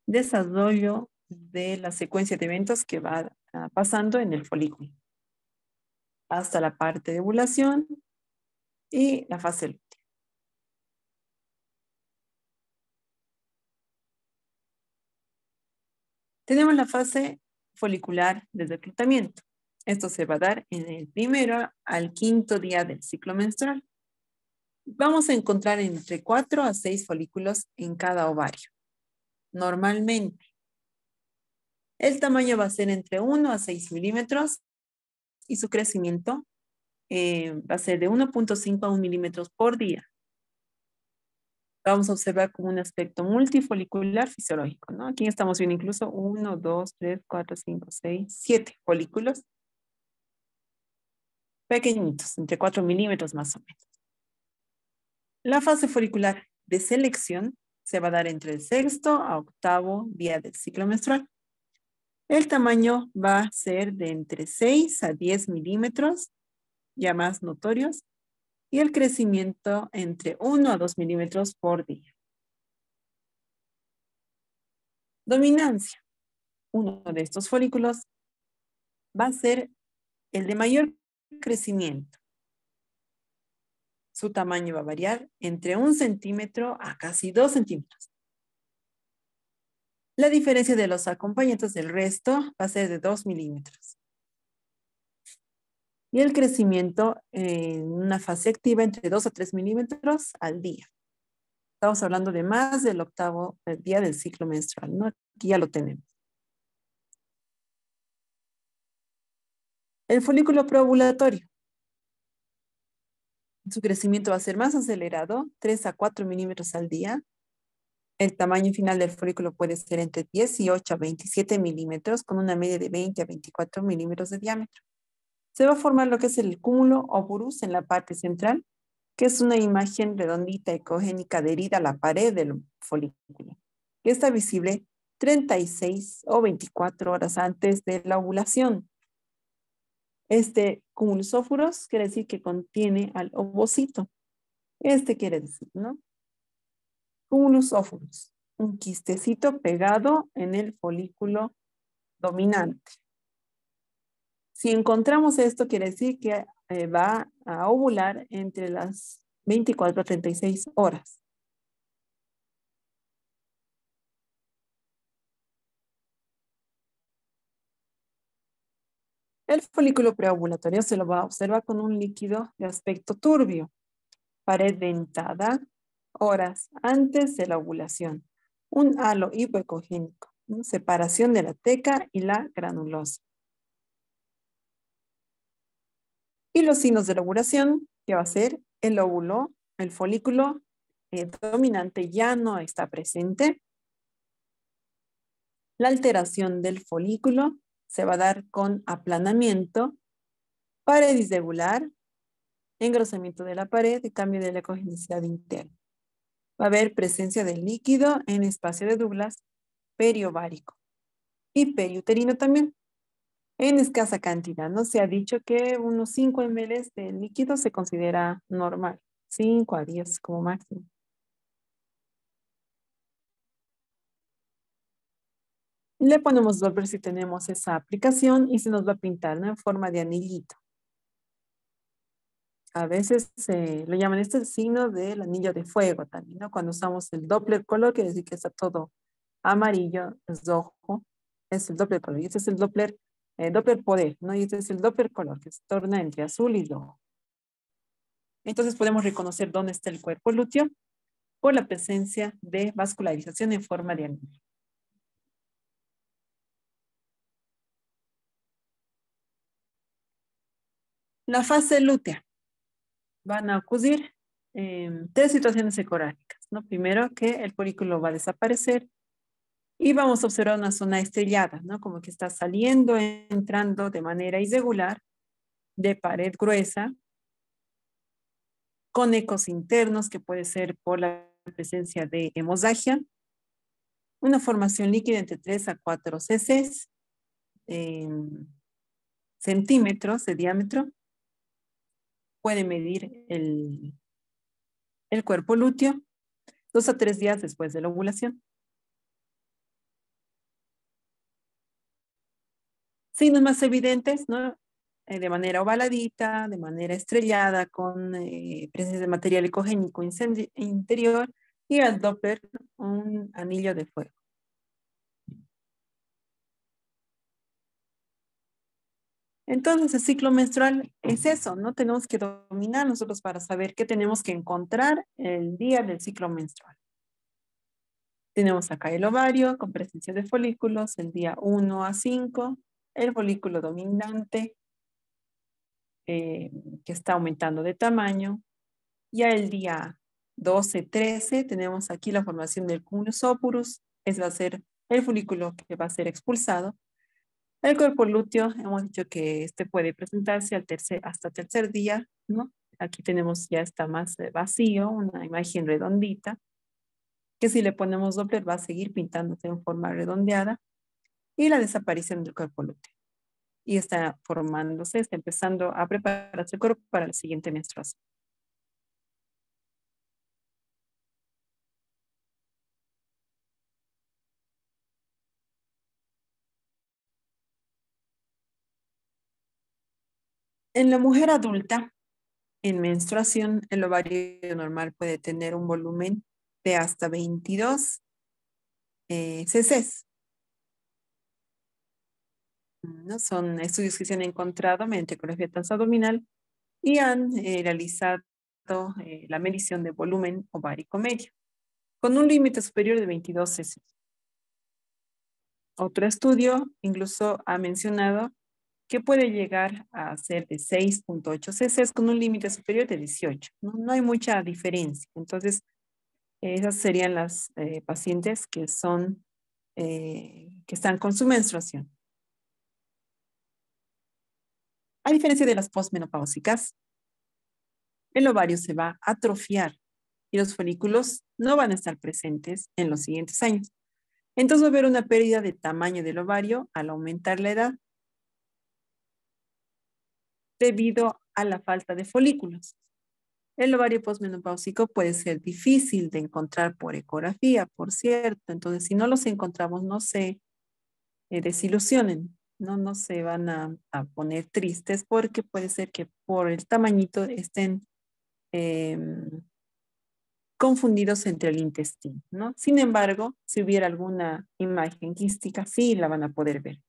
desarrollo de la secuencia de eventos que va pasando en el folículo hasta la parte de ovulación y la fase lútea. Tenemos la fase folicular de reclutamiento. Esto se va a dar en el 1º al 5º día del ciclo menstrual. Vamos a encontrar entre 4 a 6 folículos en cada ovario. Normalmente, el tamaño va a ser entre 1 a 6 milímetros y su crecimiento va a ser de 1.5 a 1 milímetros por día. Vamos a observar como un aspecto multifolicular fisiológico, ¿no? Aquí estamos viendo incluso 1, 2, 3, 4, 5, 6, 7 folículos pequeñitos, entre 4 milímetros más o menos. La fase folicular de selección se va a dar entre el 6º a 8º día del ciclo menstrual. El tamaño va a ser de entre 6 a 10 milímetros, ya más notorios, y el crecimiento entre 1 a 2 milímetros por día. Dominancia. Uno de estos folículos va a ser el de mayor crecimiento. Su tamaño va a variar entre 1 centímetro a casi 2 centímetros. La diferencia de los acompañantes del resto va a ser de 2 milímetros. Y el crecimiento en una fase activa entre 2 a 3 milímetros al día. Estamos hablando de más del 8º día del ciclo menstrual, ¿no? Aquí ya lo tenemos. El folículo preovulatorio. Su crecimiento va a ser más acelerado, 3 a 4 milímetros al día. El tamaño final del folículo puede ser entre 18 a 27 milímetros, con una media de 20 a 24 milímetros de diámetro. Se va a formar lo que es el cúmulo oburus en la parte central, que es una imagen redondita ecogénica adherida a la pared del folículo, que está visible 36 o 24 horas antes de la ovulación. Este cumulus ófuros quiere decir que contiene al ovocito. Este quiere decir, ¿no? Cumulus ófuros, un quistecito pegado en el folículo dominante. Si encontramos esto, quiere decir que va a ovular entre las 24 a 36 horas. El folículo preovulatorio se lo va a observar con un líquido de aspecto turbio, pared dentada, horas antes de la ovulación, un halo hipoecogénico, ¿no? Separación de la teca y la granulosa. Y los signos de la ovulación, que va a ser el óvulo, el folículo dominante ya no está presente. La alteración del folículo se va a dar con aplanamiento, pared irregular, engrosamiento de la pared y cambio de la ecogenicidad interna. Va a haber presencia de líquido en espacio de Douglas periovárico y periuterino también, en escasa cantidad. No se ha dicho que unos 5 ml de líquido se considera normal, 5 a 10 como máximo. Le ponemos Doppler si tenemos esa aplicación y se nos va a pintar, ¿no? En forma de anillito. A veces lo llaman este signo del anillo de fuego también, ¿no? Cuando usamos el Doppler color, quiere decir que está todo amarillo, es rojo, es el Doppler color. Y este es el Doppler poder, ¿no? Y este es el Doppler color, que se torna entre azul y rojo. Entonces podemos reconocer dónde está el cuerpo lúteo por la presencia de vascularización en forma de anillo. La fase lútea. Van a ocurrir 3 situaciones ecográficas, ¿no? Primero, que el folículo va a desaparecer y vamos a observar una zona estrellada, ¿no? Como que está saliendo, entrando de manera irregular de pared gruesa, con ecos internos que puede ser por la presencia de hemorragia, una formación líquida entre 3 a 4 cc, centímetros de diámetro, puede medir el cuerpo lúteo 2 a 3 días después de la ovulación. Signos más evidentes, ¿no? De manera ovaladita, de manera estrellada, con presencia de material ecogénico interior y al Doppler un anillo de fuego. Entonces el ciclo menstrual es eso, ¿no? Tenemos que dominar nosotros para saber qué tenemos que encontrar el día del ciclo menstrual. Tenemos acá el ovario con presencia de folículos, el día 1 a 5, el folículo dominante, que está aumentando de tamaño. Ya el día 12, 13 tenemos aquí la formación del cumulus ópurus, ese va a ser el folículo que va a ser expulsado. El cuerpo lúteo, hemos dicho que este puede presentarse hasta tercer día, ¿no? Aquí tenemos ya está más vacío, una imagen redondita, que si le ponemos Doppler va a seguir pintándose en forma redondeada, y la desaparición del cuerpo lúteo. Y está formándose, está empezando a prepararse el cuerpo para la siguiente menstruación. En la mujer adulta, en menstruación, el ovario normal puede tener un volumen de hasta 22 cc. ¿No? Son estudios que se han encontrado mediante ecografía transabdominal y han realizado la medición de volumen ovárico medio, con un límite superior de 22 cc. Otro estudio incluso ha mencionado que puede llegar a ser de 6.8 cc con un límite superior de 18. No hay mucha diferencia. Entonces, esas serían las pacientes que están con su menstruación. A diferencia de las posmenopáusicas, el ovario se va a atrofiar y los folículos no van a estar presentes en los siguientes años. Entonces va a haber una pérdida de tamaño del ovario al aumentar la edad. debido a la falta de folículos. El ovario posmenopáusico puede ser difícil de encontrar por ecografía, por cierto. Entonces, si no los encontramos, no se desilusionen, no se van a poner tristes porque puede ser que por el tamañito estén confundidos entre el intestino, ¿no? Sin embargo, si hubiera alguna imagen quística, sí la van a poder ver.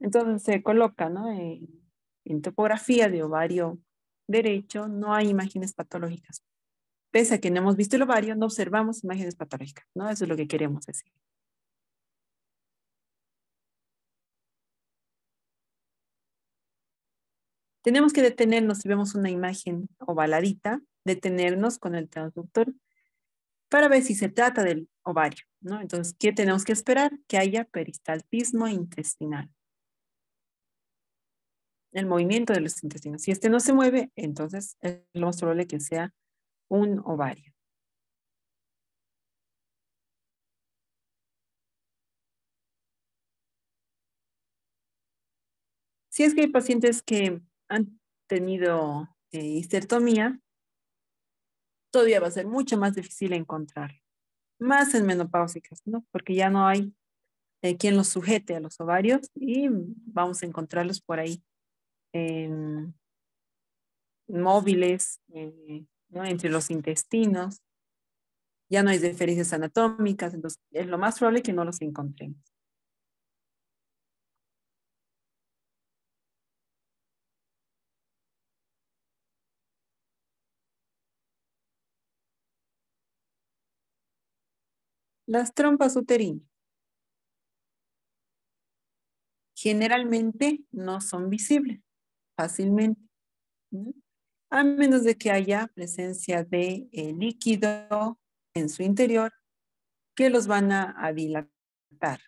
Entonces se coloca, ¿no? En topografía de ovario derecho no hay imágenes patológicas. Pese a que no hemos visto el ovario, no observamos imágenes patológicas, ¿no? Eso es lo que queremos decir. Tenemos que detenernos si vemos una imagen ovaladita, detenernos con el transductor para ver si se trata del ovario, ¿no? Entonces, ¿qué tenemos que esperar? Que haya peristaltismo intestinal. El movimiento de los intestinos. Si este no se mueve, entonces es lo más probable que sea un ovario. Si es que hay pacientes que han tenido histerectomía, todavía va a ser mucho más difícil encontrar. Más en menopáusicas, ¿no? Porque ya no hay quien los sujete a los ovarios y vamos a encontrarlos por ahí móviles, ¿no? Entre los intestinos. Ya no hay diferencias anatómicas, entonces es lo más probable que no los encontremos. Las trompas uterinas generalmente no son visibles fácilmente, ¿no? A menos de que haya presencia de líquido en su interior que los van a dilatar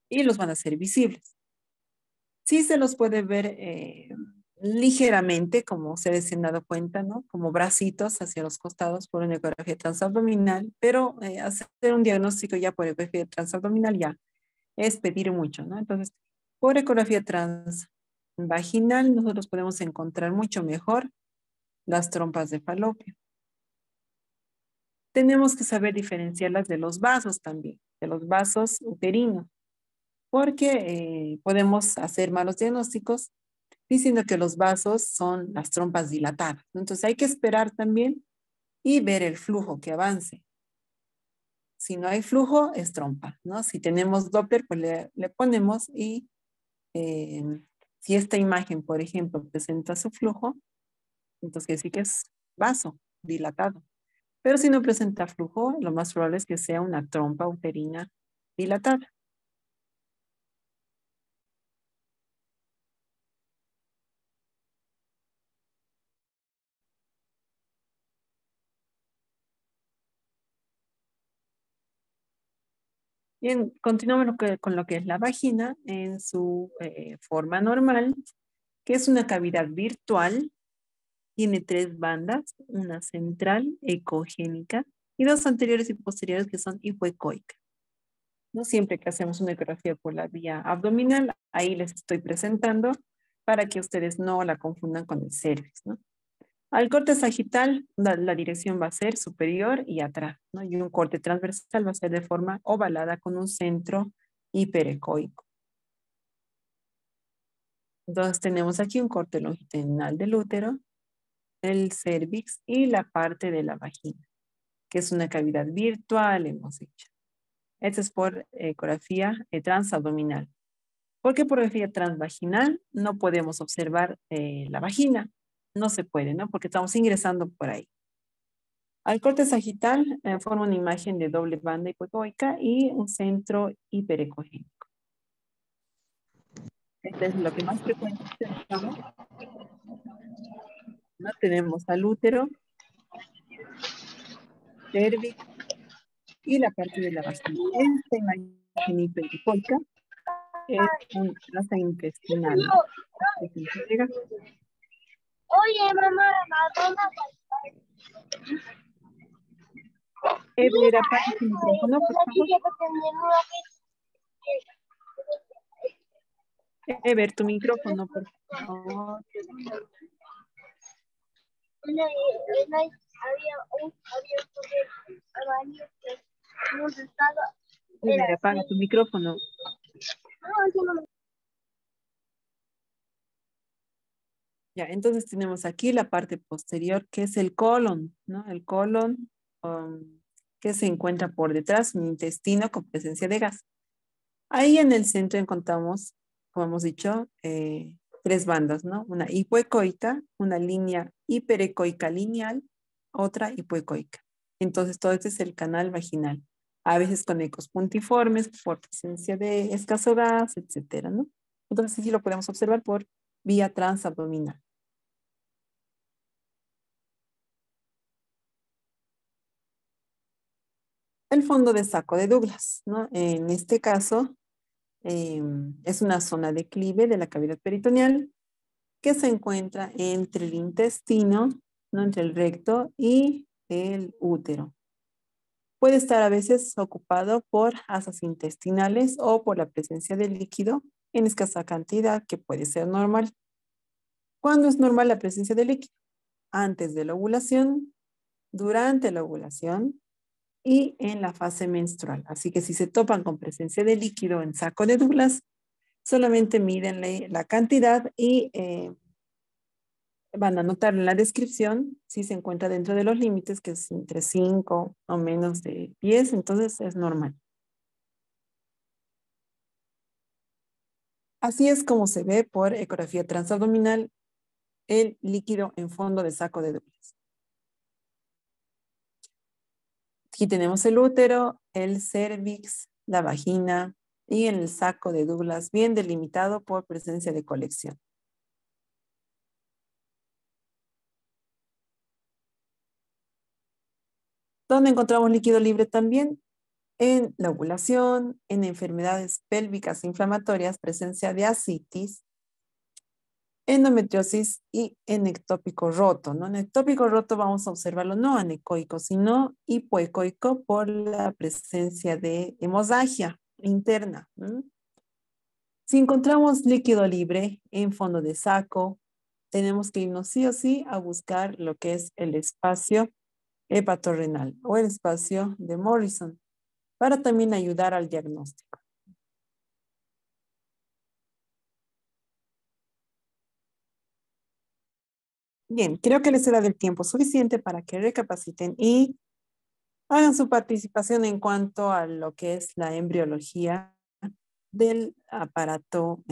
y los van a hacer visibles. Sí se los puede ver ligeramente, como ustedes se han dado cuenta, ¿no? Como bracitos hacia los costados por una ecografía transabdominal, pero hacer un diagnóstico ya por ecografía transabdominal ya es pedir mucho, ¿no? Entonces, por ecografía transvaginal nosotros podemos encontrar mucho mejor las trompas de falopio. Tenemos que saber diferenciarlas de los vasos también, de los vasos uterinos, porque podemos hacer malos diagnósticos diciendo que los vasos son las trompas dilatadas, ¿no? Entonces hay que esperar también y ver el flujo que avance. Si no hay flujo, es trompa, ¿no? Si tenemos Doppler, pues le ponemos y si esta imagen, por ejemplo, presenta su flujo, entonces quiere decir que es vaso dilatado. Pero si no presenta flujo, lo más probable es que sea una trompa uterina dilatada. Bien, continuamos con lo que es la vagina en su forma normal, que es una cavidad virtual. Tiene 3 bandas, una central ecogénica y 2 anteriores y posteriores que son hipoecoicas. ¿No? Siempre que hacemos una ecografía por la vía abdominal, ahí les estoy presentando para que ustedes no la confundan con el cervix, ¿no? Al corte sagital, la dirección va a ser superior y atrás, ¿no? Y un corte transversal va a ser de forma ovalada con un centro hiperecoico. Entonces tenemos aquí un corte longitudinal del útero, el cervix y la parte de la vagina, que es una cavidad virtual, hemos dicho. Esto es por ecografía transabdominal. Porque por ecografía transvaginal no podemos observar la vagina. No se puede, ¿no? Porque estamos ingresando por ahí. Al corte sagital forma una imagen de doble banda hipoecoica y un centro hiperecogénico. Este es lo que más frecuente observamos. ¿No? Tenemos al útero, cervix y la parte de la vagina. Esta imagen hiperecoica es un asa intestinal. Oye, mamá, Madonna. Apaga su micrófono, por favor. Ver tu micrófono, por favor. Había un amarillo que hemos estado. Era Apaga tu micrófono. Ya, entonces tenemos aquí la parte posterior, que es el colon, ¿no? El colon, que se encuentra por detrás, un intestino con presencia de gas. Ahí en el centro encontramos, como hemos dicho, tres bandas, ¿no? Una hipoecoica, una línea hiperecoica lineal, otra hipoecoica. Entonces, todo este es el canal vaginal. A veces con ecos puntiformes, por presencia de escaso gas, etcétera, ¿no? Entonces, sí lo podemos observar por vía transabdominal. El fondo de saco de Douglas, ¿no? En este caso, es una zona de declive de la cavidad peritoneal que se encuentra entre el intestino, ¿no? Entre el recto y el útero. Puede estar a veces ocupado por asas intestinales o por la presencia de líquido en escasa cantidad, que puede ser normal. ¿Cuándo es normal la presencia de líquido? Antes de la ovulación, durante la ovulación y en la fase menstrual. Así que si se topan con presencia de líquido en saco de Douglas, solamente mídenle la cantidad y van a notar en la descripción si se encuentra dentro de los límites, que es entre 5 o menos de 10, entonces es normal. Así es como se ve por ecografía transabdominal el líquido en fondo de saco de Douglas. Aquí tenemos el útero, el cervix, la vagina y el saco de Douglas bien delimitado por presencia de colección. ¿Dónde encontramos líquido libre también? En la ovulación, en enfermedades pélvicas inflamatorias, presencia de ascitis, endometriosis y en ectópico roto, ¿no? En ectópico roto vamos a observarlo no anecoico, sino hipoecoico por la presencia de hemorragia interna, ¿no? Si encontramos líquido libre en fondo de saco, tenemos que irnos sí o sí a buscar lo que es el espacio hepatorrenal o el espacio de Morrison para también ayudar al diagnóstico. Bien, creo que les he dado el tiempo suficiente para que recapaciten y hagan su participación en cuanto a lo que es la embriología del aparato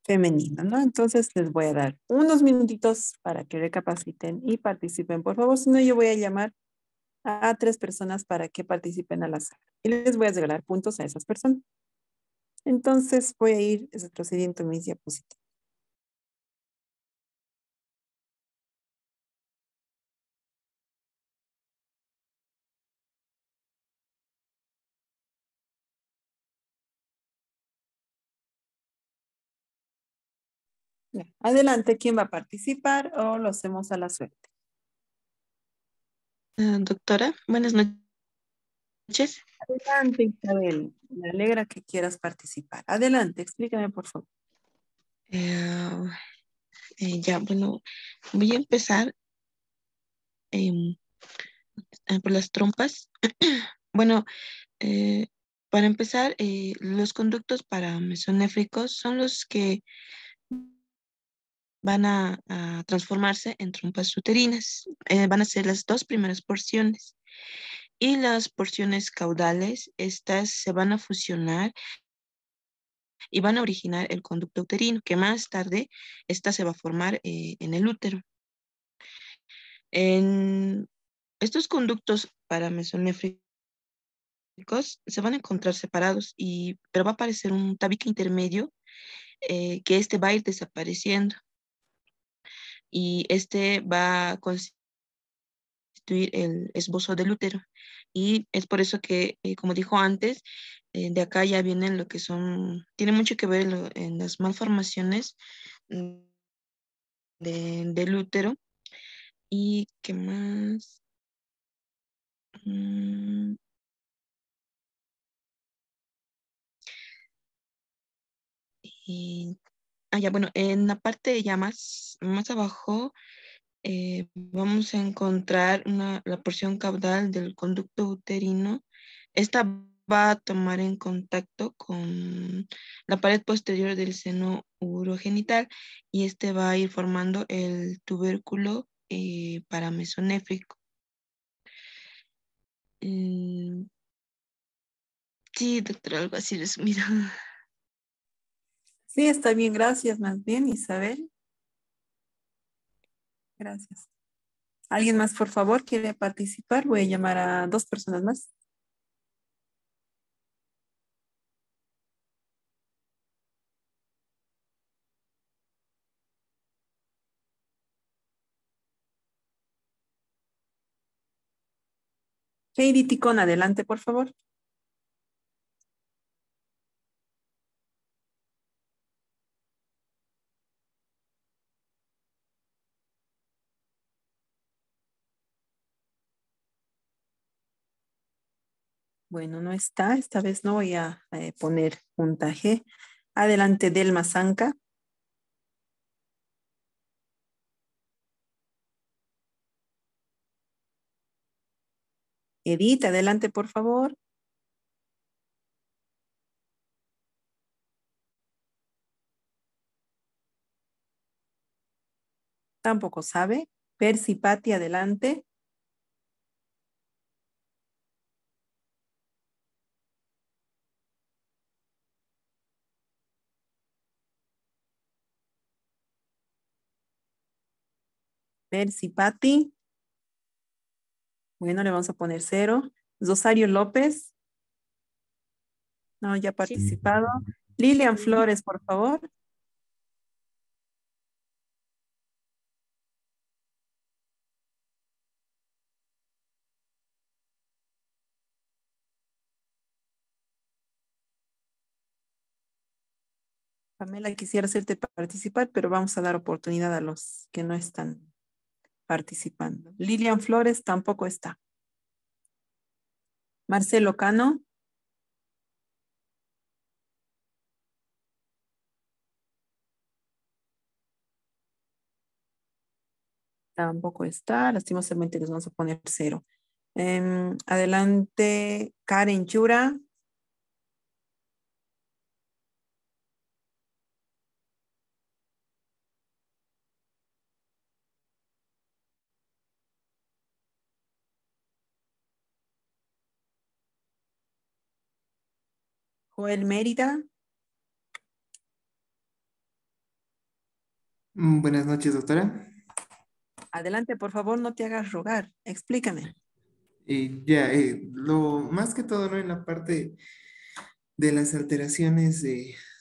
femenino, ¿no? Entonces les voy a dar unos minutitos para que recapaciten y participen, por favor, si no yo voy a llamar a 3 personas para que participen al azar y les voy a regalar puntos a esas personas. Entonces voy a ir retrocediendo mis diapositivas. Ya. Adelante, ¿quién va a participar o lo hacemos a la suerte? Doctora, buenas noches. Adelante, Isabel. Me alegra que quieras participar. Adelante, explícame, por favor. Eh, ya, bueno, voy a empezar em, por las trompas. Bueno, eh, para empezar, los conductos paramesonéfricos son los que van a transformarse en trompas uterinas. Van a ser las dos primeras porciones. Y las porciones caudales, estas se van a fusionar y van a originar el conducto uterino, que más tarde esta se va a formar en el útero. En estos conductos paramesonéfricos se van a encontrar separados, pero va a aparecer un tabique intermedio que este va a ir desapareciendo y este va a constituir el esbozo del útero. Y es por eso que, como dijo antes, de acá ya vienen lo que son, tiene mucho que ver en las malformaciones mm, del útero. ¿Y qué más? Mm, Ya, bueno, en la parte ya más abajo vamos a encontrar la porción caudal del conducto uterino. Esta va a tomar en contacto con la pared posterior del seno urogenital y este va a ir formando el tubérculo paramesonéfrico. Mm, sí, doctora, algo así resumido. Sí, está bien, gracias, más bien, Isabel. Gracias. ¿Alguien más, por favor, quiere participar? Voy a llamar a 2 personas más. Heidi Ticón, adelante, por favor. Bueno, no está. Esta vez no voy a poner puntaje. Adelante, Delma Zanca. Edith, adelante, por favor. Tampoco sabe. Percy Patti, adelante. Percy Patti. Bueno, le vamos a poner 0. Rosario López. No, ya ha Sí. participado. Lilian Sí. Flores, por favor. Pamela, quisiera hacerte participar, pero vamos a dar oportunidad a los que no están participando. Lilian Flores tampoco está. Marcelo Cano. Tampoco está. Lastimosamente les vamos a poner 0. Adelante, Karen Chura. Joel Mérida. Buenas noches, doctora. Adelante, por favor, no te hagas rogar. Explícame. Lo más que todo, ¿no? En la parte de las alteraciones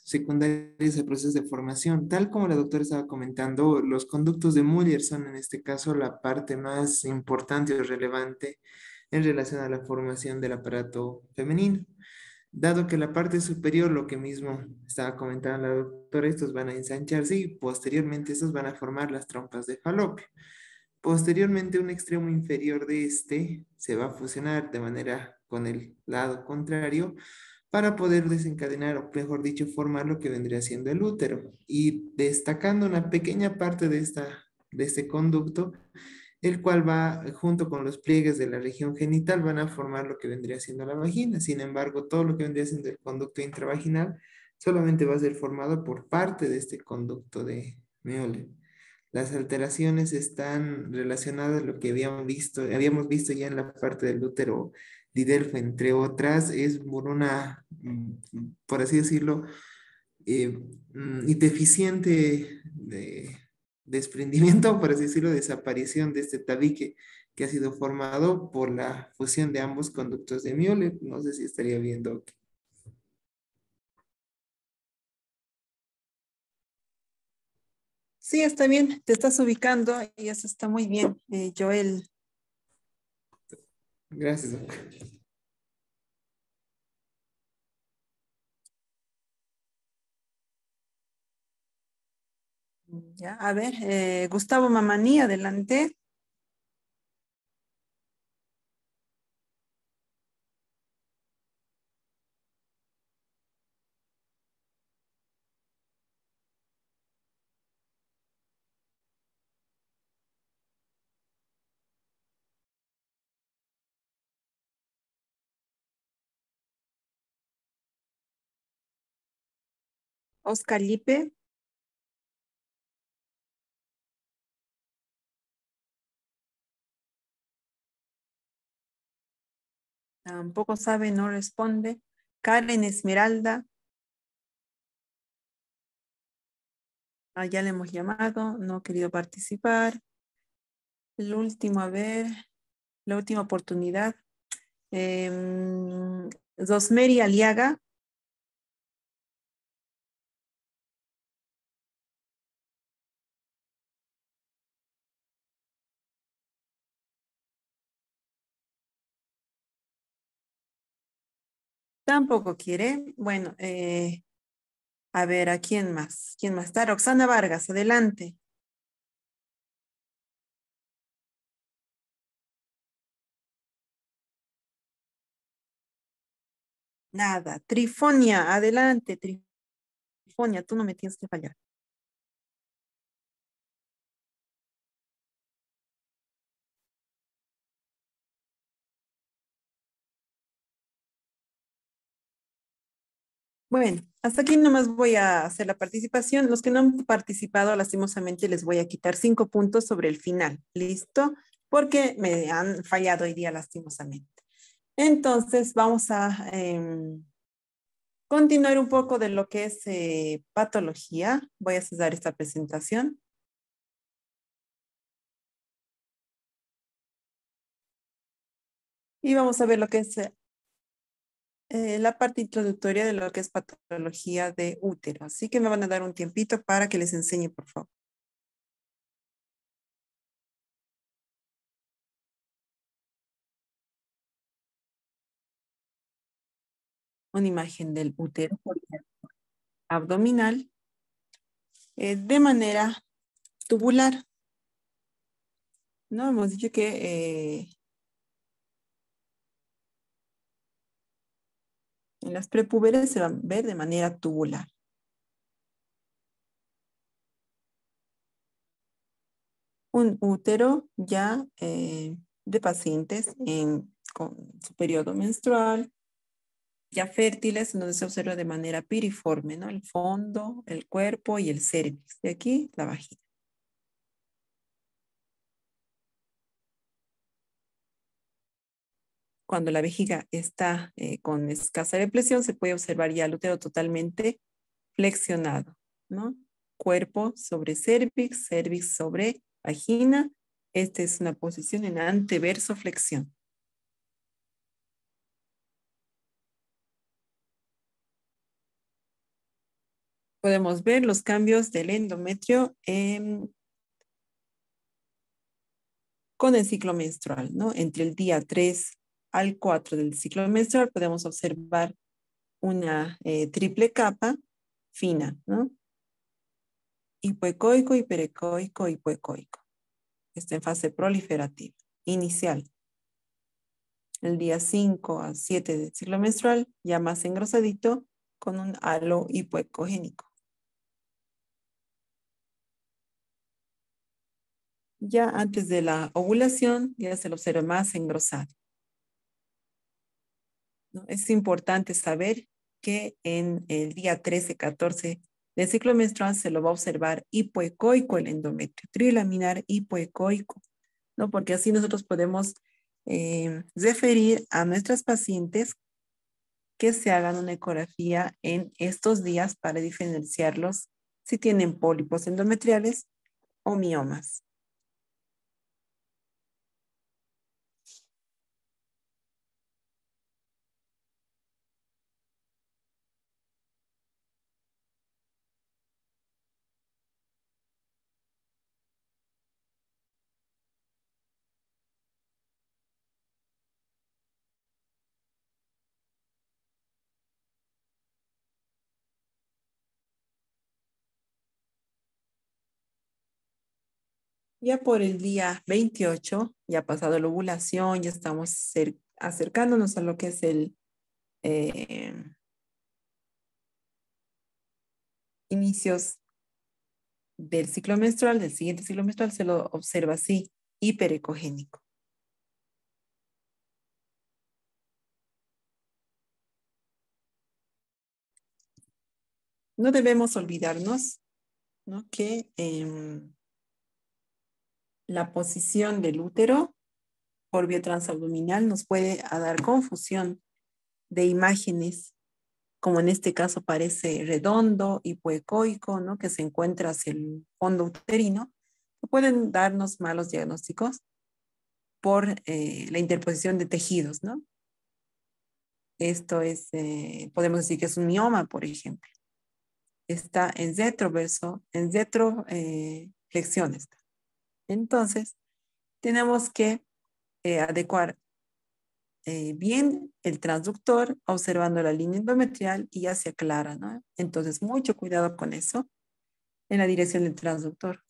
secundarias a procesos de formación, tal como la doctora estaba comentando, los conductos de Muller son en este caso la parte más importante o relevante en relación a la formación del aparato femenino. Dado que la parte superior, lo que mismo estaba comentando la doctora, estos van a ensancharse y posteriormente estos van a formar las trompas de falopio. Posteriormente, un extremo inferior de este se va a fusionar de manera con el lado contrario para poder desencadenar, o mejor dicho, formar lo que vendría siendo el útero. Y destacando una pequeña parte de este conducto, el cual va junto con los pliegues de la región genital, van a formar lo que vendría siendo la vagina. Sin embargo, todo lo que vendría siendo el conducto intravaginal solamente va a ser formado por parte de este conducto de Miolle. Las alteraciones están relacionadas a lo que habíamos visto ya en la parte del útero didelfo, entre otras, es por una, por así decirlo, y deficiente de desprendimiento, por así decirlo, desaparición de este tabique que ha sido formado por la fusión de ambos conductos de Miolle. No sé si estaría viendo. Sí, está bien. Te estás ubicando y eso está muy bien, Joel. Gracias, doctor. Ya, a ver, Gustavo Mamani, adelante. Oscar Lipe. Tampoco sabe, no responde. Karen Esmeralda. Ya le hemos llamado, no ha querido participar. El último, a ver, la última oportunidad. Rosmery Aliaga. Tampoco quiere. Bueno, a ver, ¿a quién más? ¿Quién más está? Roxana Vargas, adelante. Nada. Trifonia, adelante, Trifonia, tú no me tienes que fallar. Bueno, hasta aquí nomás voy a hacer la participación. Los que no han participado, lastimosamente, les voy a quitar 5 puntos sobre el final. ¿Listo? Porque me han fallado hoy día, lastimosamente. Entonces, vamos a continuar un poco de lo que es patología. Voy a cesar esta presentación. Y vamos a ver lo que es la parte introductoria de lo que es patología de útero. Así que me van a dar un tiempito para que les enseñe, por favor. Una imagen del útero abdominal de manera tubular. No hemos dicho que en las prepúberes se van a ver de manera tubular. Un útero ya de pacientes con su periodo menstrual, ya fértiles, en donde se observa de manera piriforme, ¿no? El fondo, el cuerpo y el cérvix. De aquí, la vagina. Cuando la vejiga está con escasa depresión, se puede observar ya el útero totalmente flexionado, ¿no? Cuerpo sobre cérvix, cérvix sobre vagina. Esta es una posición en anteverso flexión. Podemos ver los cambios del endometrio con el ciclo menstrual, ¿no? Entre el día 3 al 4 del ciclo menstrual podemos observar una triple capa fina, ¿no? Hipoecoico, hiperecoico, hipoecoico. Está en fase proliferativa, inicial. El día 5 a 7 del ciclo menstrual, ya más engrosadito, con un halo hipoecogénico. Ya antes de la ovulación, ya se lo observa más engrosado, ¿no? Es importante saber que en el día 13-14 del ciclo menstrual se lo va a observar hipoecoico el endometrio, trilaminar hipoecoico, ¿no? Porque así nosotros podemos referir a nuestras pacientes que se hagan una ecografía en estos días para diferenciarlos si tienen pólipos endometriales o miomas. Ya por el día 28, ya ha pasado la ovulación, ya estamos acercándonos a lo que es el inicios del ciclo menstrual, del siguiente ciclo menstrual, se lo observa así, hiperecogénico. No debemos olvidarnos, ¿no?, que la posición del útero por vía transabdominal nos puede dar confusión de imágenes, como en este caso parece redondo, hipoecoico, ¿no?, que se encuentra hacia el fondo uterino, que pueden darnos malos diagnósticos por la interposición de tejidos, ¿no? Esto es, podemos decir que es un mioma, por ejemplo. Está en retroverso, en retroflexión está. Entonces, tenemos que adecuar bien el transductor, observando la línea endometrial y ya se aclara, ¿no? Entonces, mucho cuidado con eso en la dirección del transductor.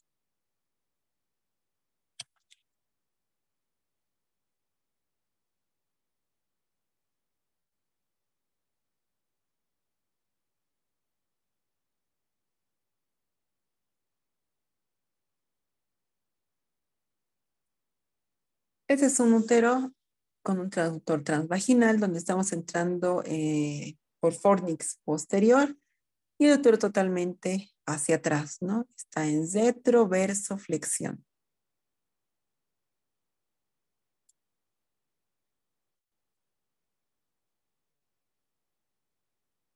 Este es un útero con un transductor transvaginal donde estamos entrando por fornix posterior y el útero totalmente hacia atrás, ¿no? Está en retroversoflexión.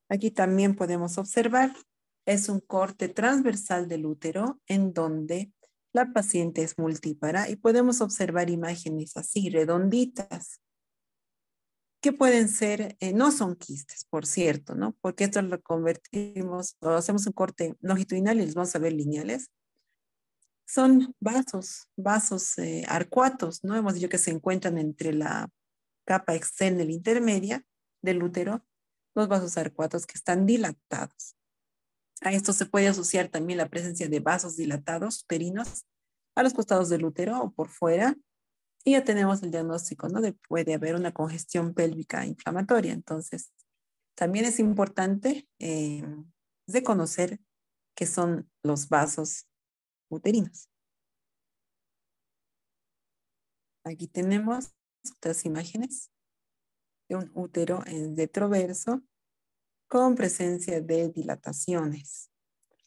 Aquí también podemos observar, es un corte transversal del útero en donde la paciente es multípara y podemos observar imágenes así, redonditas, que pueden ser, no son quistes, por cierto, ¿no? Porque esto lo convertimos, o hacemos un corte longitudinal y los vamos a ver lineales. Son vasos arcuatos, ¿no? Hemos dicho que se encuentran entre la capa externa y la intermedia del útero, los vasos arcuatos que están dilatados. A esto se puede asociar también la presencia de vasos dilatados uterinos a los costados del útero o por fuera. Y ya tenemos el diagnóstico, ¿no? De puede haber una congestión pélvica inflamatoria. Entonces, también es importante reconocer qué son los vasos uterinos. Aquí tenemos otras imágenes de un útero en retroverso con presencia de dilataciones.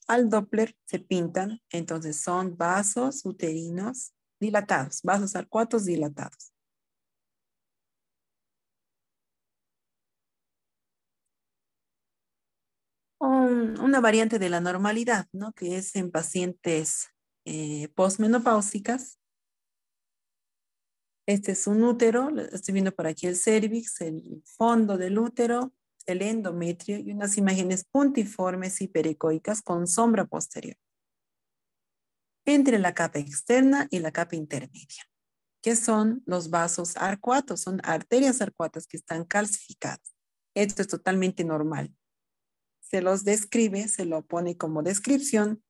Al Doppler se pintan, entonces son vasos uterinos dilatados, vasos arcuatos dilatados. Una variante de la normalidad, ¿no? Que es en pacientes posmenopáusicas. Este es un útero, estoy viendo por aquí el cérvix, el fondo del útero, el endometrio y unas imágenes puntiformes hiperecoicas con sombra posterior entre la capa externa y la capa intermedia, que son los vasos arcuatos, son arterias arcuatas que están calcificadas. Esto es totalmente normal. Se los describe, se lo pone como descripción,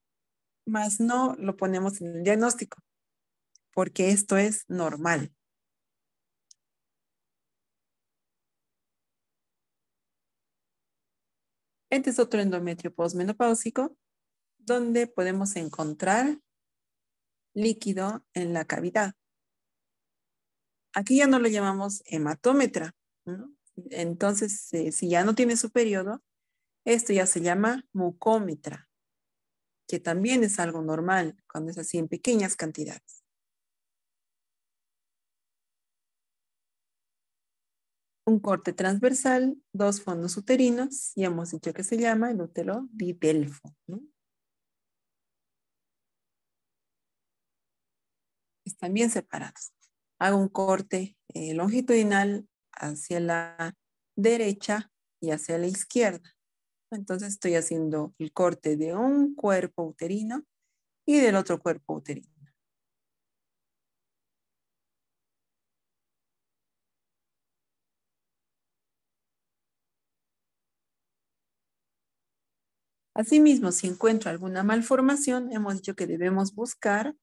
mas no lo ponemos en el diagnóstico, porque esto es normal. Este es otro endometrio posmenopáusico, donde podemos encontrar líquido en la cavidad. Aquí ya no lo llamamos hematómetra, ¿no? Entonces, si ya no tiene su periodo, esto ya se llama mucómetra, que también es algo normal cuando es así en pequeñas cantidades. Un corte transversal, dos fondos uterinos, y hemos dicho que se llama el útero didelfo, ¿no? Están bien separados. Hago un corte longitudinal hacia la derecha y hacia la izquierda. Entonces estoy haciendo el corte de un cuerpo uterino y del otro cuerpo uterino. Asimismo, si encuentro alguna malformación, hemos dicho que debemos buscar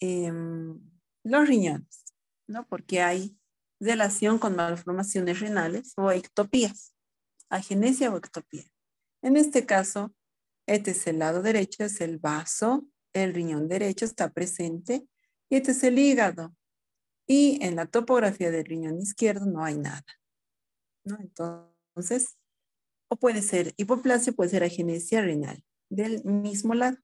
los riñones, ¿no? Porque hay relación con malformaciones renales o ectopías, agenesia o ectopía. En este caso, este es el lado derecho, es el vaso, el riñón derecho está presente y este es el hígado. Y en la topografía del riñón izquierdo no hay nada, ¿no? Entonces, o puede ser hipoplasia, puede ser agenesia renal del mismo lado.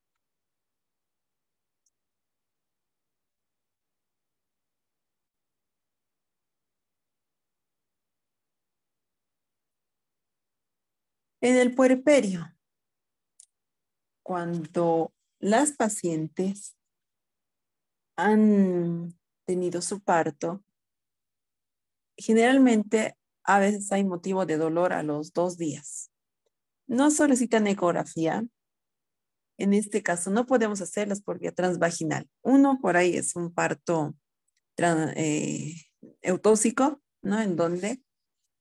En el puerperio, cuando las pacientes han tenido su parto, generalmente a veces hay motivo de dolor a los 2 días. No solicitan ecografía. En este caso no podemos hacerlas por vía transvaginal. Uno, por ahí es un parto eutóxico, ¿no? En donde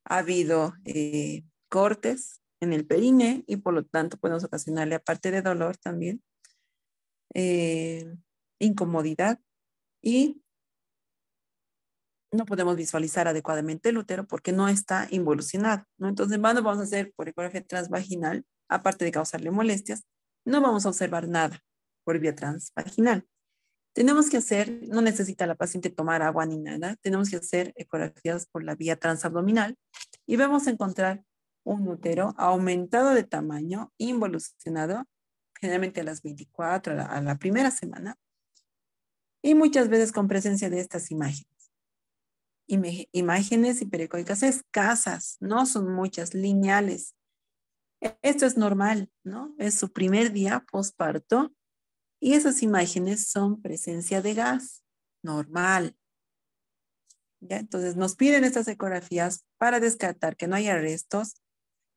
ha habido cortes en el perine y por lo tanto podemos ocasionarle, aparte de dolor también, incomodidad y no podemos visualizar adecuadamente el útero porque no está involucionado, ¿no? Entonces, cuando vamos a hacer por ecografía transvaginal, aparte de causarle molestias, no vamos a observar nada por vía transvaginal. Tenemos que hacer, no necesita la paciente tomar agua ni nada, tenemos que hacer ecografías por la vía transabdominal y vamos a encontrar un útero aumentado de tamaño, involucionado, generalmente a las 24, a la primera semana, y muchas veces con presencia de estas imágenes. Imágenes hiperecoicas escasas, no son muchas, lineales. Esto es normal, ¿no? Es su primer día postparto y esas imágenes son presencia de gas, normal. ¿Ya? Entonces nos piden estas ecografías para descartar que no haya restos,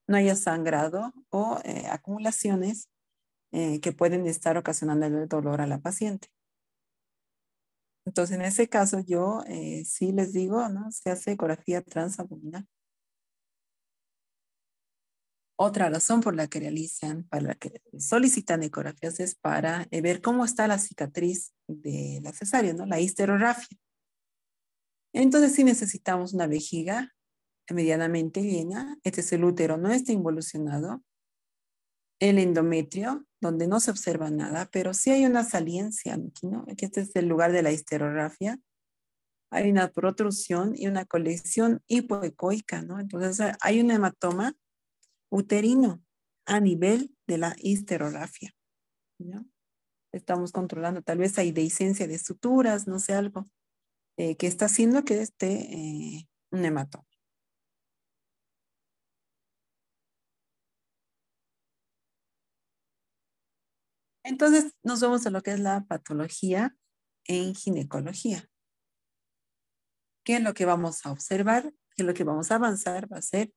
no haya sangrado o acumulaciones que pueden estar ocasionando el dolor a la paciente. Entonces, en ese caso, yo sí les digo, ¿no? Se hace ecografía transabdominal. Otra razón por la que realizan, para la que solicitan ecografías es para ver cómo está la cicatriz de la cesárea, ¿no? La histerografia. Entonces, sí necesitamos una vejiga medianamente llena. Este es el útero, no está involucionado. El endometrio, donde no se observa nada, pero sí hay una saliencia aquí, ¿no? Aquí este es el lugar de la histerografia. Hay una protrusión y una colección hipoecoica, ¿no? Entonces hay un hematoma uterino a nivel de la histerografia, ¿no? Estamos controlando, tal vez hay dehiscencia de suturas, no sé, algo que está haciendo que esté un hematoma. Entonces nos vamos a lo que es la patología en ginecología. ¿Qué es lo que vamos a observar? ¿Qué es lo que vamos a avanzar? Va a ser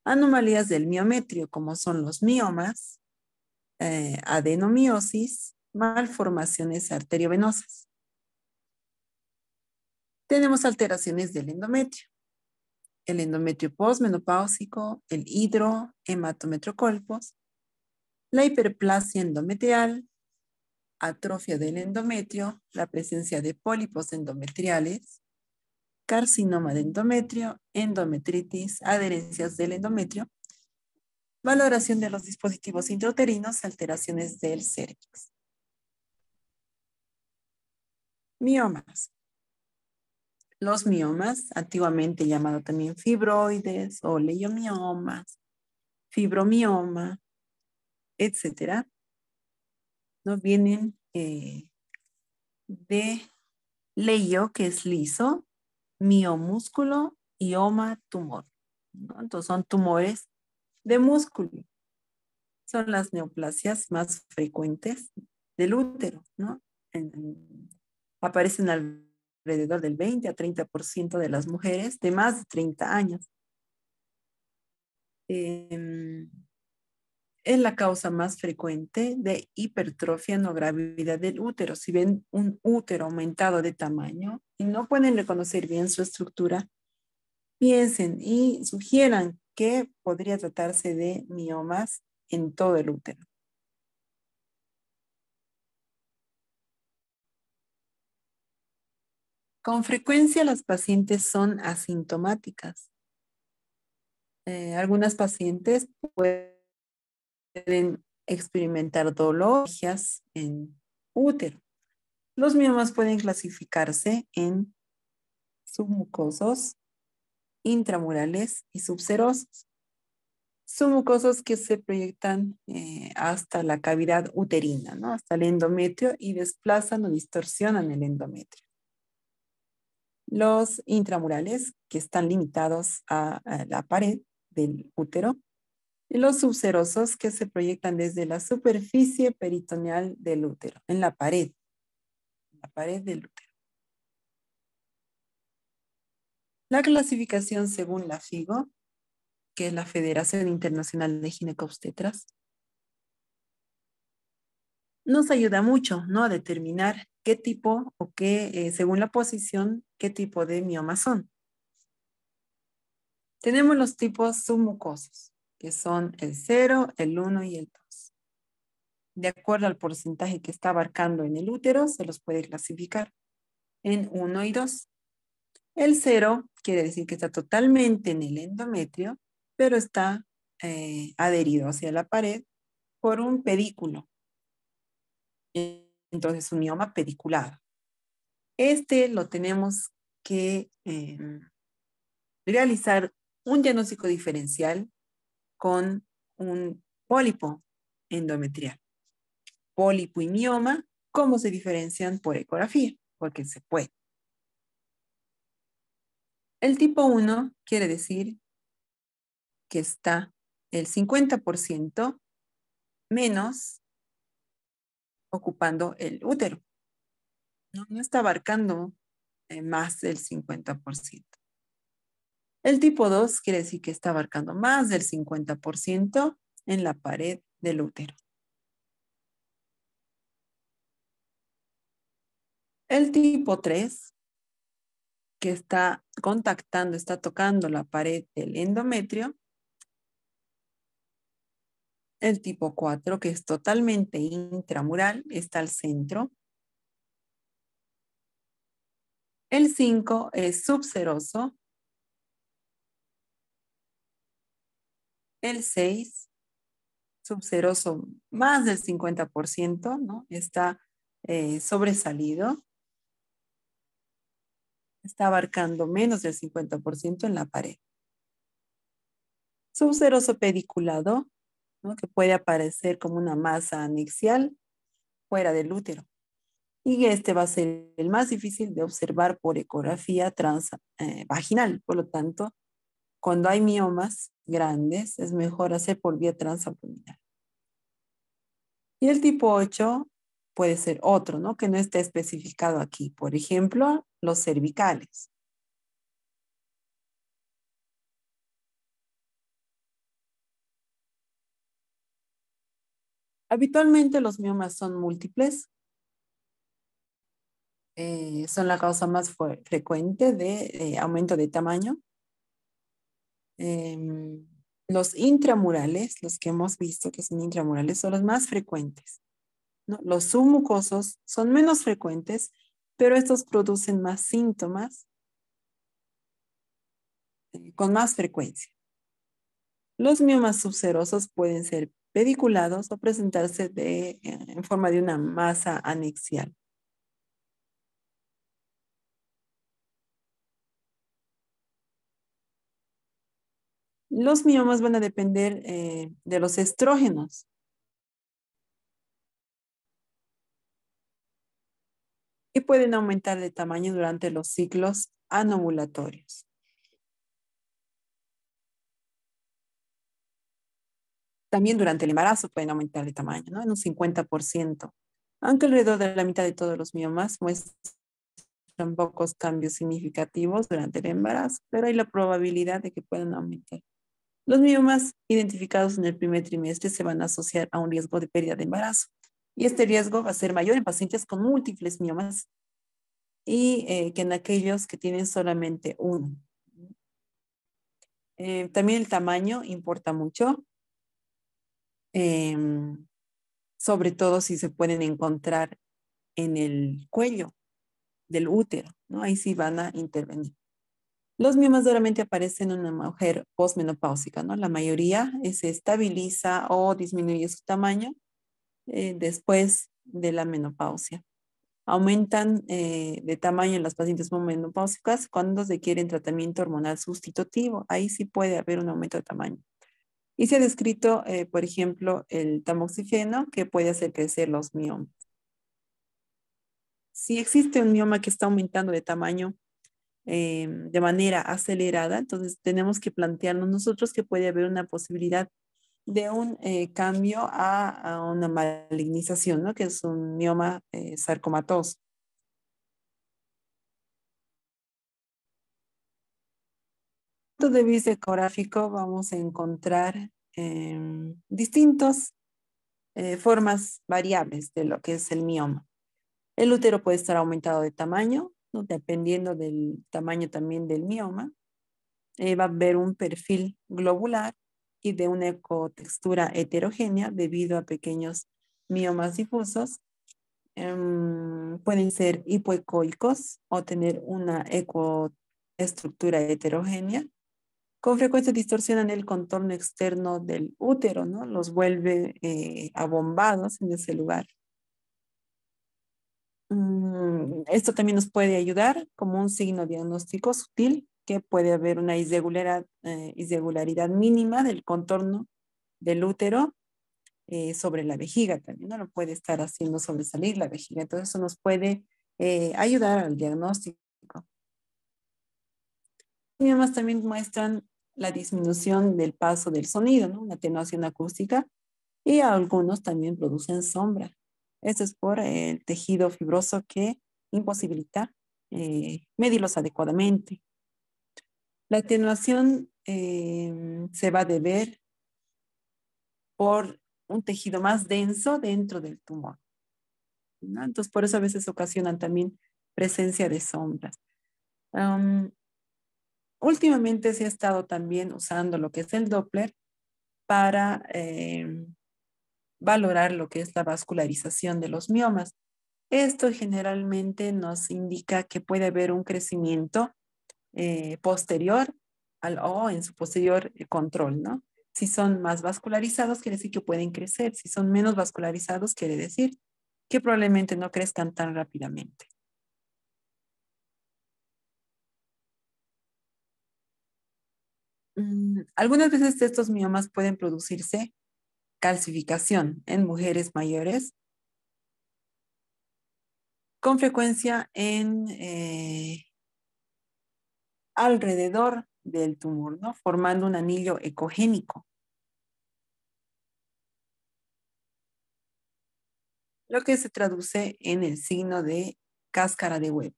anomalías del miometrio, como son los miomas, adenomiosis, malformaciones arteriovenosas. Tenemos alteraciones del endometrio. El endometrio postmenopáusico, el hidrohematometrocolpos, la hiperplasia endometrial, atrofia del endometrio, la presencia de pólipos endometriales, carcinoma de endometrio, endometritis, adherencias del endometrio, valoración de los dispositivos intrauterinos, alteraciones del cérvix. Miomas. Los miomas, antiguamente llamado también fibroides o leiomiomas, fibromioma, etcétera, ¿no? Vienen de leio, que es liso, miomúsculo y oma, tumor, ¿no? Entonces son tumores de músculo. Son las neoplasias más frecuentes del útero, ¿no? Aparecen alrededor del 20 a 30% de las mujeres de más de 30 años. Es la causa más frecuente de hipertrofia no gravidad del útero. Si ven un útero aumentado de tamaño y no pueden reconocer bien su estructura, piensen y sugieran que podría tratarse de miomas en todo el útero. Con frecuencia las pacientes son asintomáticas. Algunas pacientes pueden experimentar dolor en útero. Los miomas pueden clasificarse en submucosos, intramurales y subserosos. submucosos que se proyectan hasta la cavidad uterina, ¿no? Hasta el endometrio y desplazan o distorsionan el endometrio. Los intramurales, que están limitados a la pared del útero, y los subserosos, que se proyectan desde la superficie peritoneal del útero, en la pared del útero. La clasificación según la FIGO, que es la Federación Internacional de Ginecobstetras, nos ayuda mucho, ¿no? A determinar qué tipo o qué, según la posición, qué tipo de miomas son. Tenemos los tipos submucosos, que son el 0, el 1 y el 2. De acuerdo al porcentaje que está abarcando en el útero, se los puede clasificar en 1 y 2. El 0 quiere decir que está totalmente en el endometrio, pero está adherido hacia la pared por un pedículo. Entonces, un mioma pediculado. Este lo tenemos que realizar un diagnóstico diferencial con un pólipo endometrial. Pólipo y mioma, ¿cómo se diferencian? Por ecografía, porque se puede. El tipo 1 quiere decir que está el 50% menos ocupando el útero. No está abarcando más del 50%. El tipo 2 quiere decir que está abarcando más del 50% en la pared del útero. El tipo 3, que está contactando, está tocando la pared del endometrio. El tipo 4, que es totalmente intramural, está al centro. El 5 es subseroso. El 6, subseroso más del 50%, ¿no? Está sobresalido. Está abarcando menos del 50% en la pared. Subseroso pediculado, ¿no? Que puede aparecer como una masa anexial fuera del útero. Y este va a ser el más difícil de observar por ecografía transvaginal. Por lo tanto, cuando hay miomas grandes, es mejor hacer por vía transabdominal. Y el tipo 8 puede ser otro, ¿no? Que no esté especificado aquí. Por ejemplo, los cervicales. Habitualmente los miomas son múltiples. Son la causa más frecuente de aumento de tamaño. Los intramurales, los que hemos visto que son intramurales, son los más frecuentes, ¿no? Los submucosos son menos frecuentes, pero estos producen más síntomas con más frecuencia. Los miomas subserosos pueden ser pediculados o presentarse en forma de una masa anexial. Los miomas van a depender de los estrógenos. Y pueden aumentar de tamaño durante los ciclos anovulatorios. También durante el embarazo pueden aumentar de tamaño, ¿no? En un 50%. Aunque alrededor de la mitad de todos los miomas muestran pocos cambios significativos durante el embarazo, pero hay la probabilidad de que puedan aumentar. Los miomas identificados en el primer trimestre se van a asociar a un riesgo de pérdida de embarazo. Y este riesgo va a ser mayor en pacientes con múltiples miomas y que en aquellos que tienen solamente uno. También el tamaño importa mucho, sobre todo si se pueden encontrar en el cuello del útero, ¿no? Ahí sí van a intervenir. Los miomas solamente aparecen en una mujer posmenopáusica, ¿no? La mayoría se estabiliza o disminuye su tamaño después de la menopausia. Aumentan de tamaño en las pacientes menopáusicas cuando se quieren tratamiento hormonal sustitutivo. Ahí sí puede haber un aumento de tamaño. Y se ha descrito, por ejemplo, el tamoxifeno que puede hacer crecer los miomas. Si existe un mioma que está aumentando de tamaño de manera acelerada, entonces tenemos que plantearnos nosotros que puede haber una posibilidad de un cambio a una malignización, ¿no? Que es un mioma sarcomatoso. Punto de vista ecográfico vamos a encontrar distintas formas variables de lo que es el mioma. El útero puede estar aumentado de tamaño, ¿no? Dependiendo del tamaño también del mioma. Va a haber un perfil globular y de una ecotextura heterogénea debido a pequeños miomas difusos. Pueden ser hipoecoicos o tener una ecoestructura heterogénea. Con frecuencia distorsionan el contorno externo del útero, ¿no? Los vuelve abombados en ese lugar. Esto también nos puede ayudar como un signo diagnóstico sutil que puede haber una irregularidad mínima del contorno del útero sobre la vejiga también, ¿no? Lo puede estar haciendo sobresalir la vejiga. Entonces eso nos puede ayudar al diagnóstico. Los miomas también muestran la disminución del paso del sonido, ¿no? Una atenuación acústica, y algunos también producen sombra. Esto es por el tejido fibroso que imposibilita medirlos adecuadamente. La atenuación se va a deber por un tejido más denso dentro del tumor, ¿no? Entonces, por eso a veces ocasionan también presencia de sombras. Últimamente se ha estado también usando lo que es el Doppler para valorar lo que es la vascularización de los miomas. Esto generalmente nos indica que puede haber un crecimiento posterior o en su posterior control, ¿no? Si son más vascularizados, quiere decir que pueden crecer. Si son menos vascularizados, quiere decir que probablemente no crezcan tan rápidamente. Algunas veces estos miomas pueden producirse calcificación en mujeres mayores, con frecuencia en alrededor del tumor, ¿no? Formando un anillo ecogénico. Lo que se traduce en el signo de cáscara de huevo.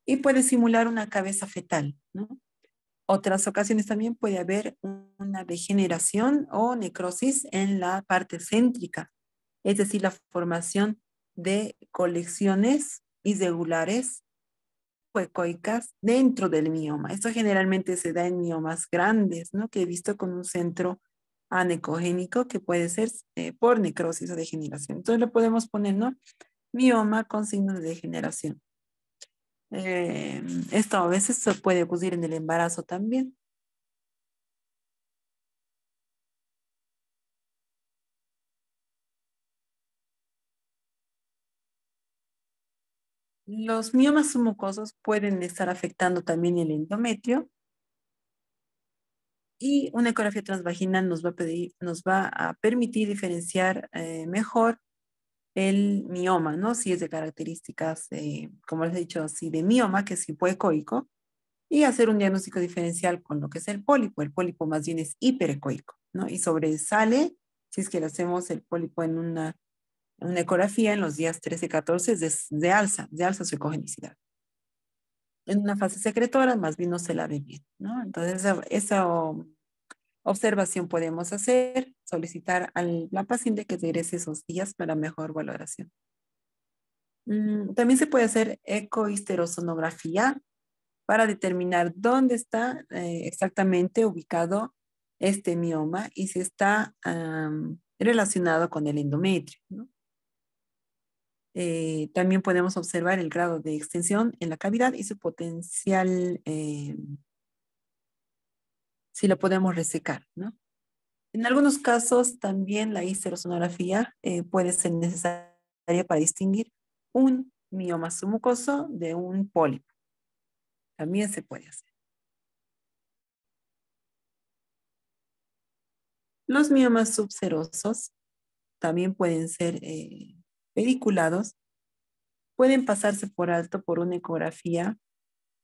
Y puede simular una cabeza fetal, ¿no? Otras ocasiones también puede haber una degeneración o necrosis en la parte céntrica, es decir, la formación de colecciones irregulares ecoicas dentro del mioma. Esto generalmente se da en miomas grandes, ¿no? Que he visto con un centro anecogénico que puede ser por necrosis o degeneración. Entonces le podemos poner, ¿no? Mioma con signos de degeneración. Esto a veces se puede ocurrir en el embarazo también. Los miomas submucosos pueden estar afectando también el endometrio, y una ecografía transvaginal nos va a permitir diferenciar mejor el mioma, ¿no? Si es de características, como les he dicho, así de mioma, que es hipoecoico, y hacer un diagnóstico diferencial con lo que es el pólipo. El pólipo más bien es hiperecoico, ¿no? Y sobresale, si es que le hacemos el pólipo en una ecografía en los días 13 y 14, es de alza su ecogenicidad. En una fase secretora, más bien no se la ve bien, ¿no? Entonces, esa observación podemos hacer, solicitar a la paciente que regrese esos días para mejor valoración. También se puede hacer ecohisterosonografía para determinar dónde está exactamente ubicado este mioma y si está relacionado con el endometrio, ¿no? También podemos observar el grado de extensión en la cavidad y su potencial, si lo podemos resecar, ¿no? En algunos casos también la histerosonografía puede ser necesaria para distinguir un mioma submucoso de un pólipo. También se puede hacer. Los miomas subserosos también pueden ser pediculados, pueden pasarse por alto por una ecografía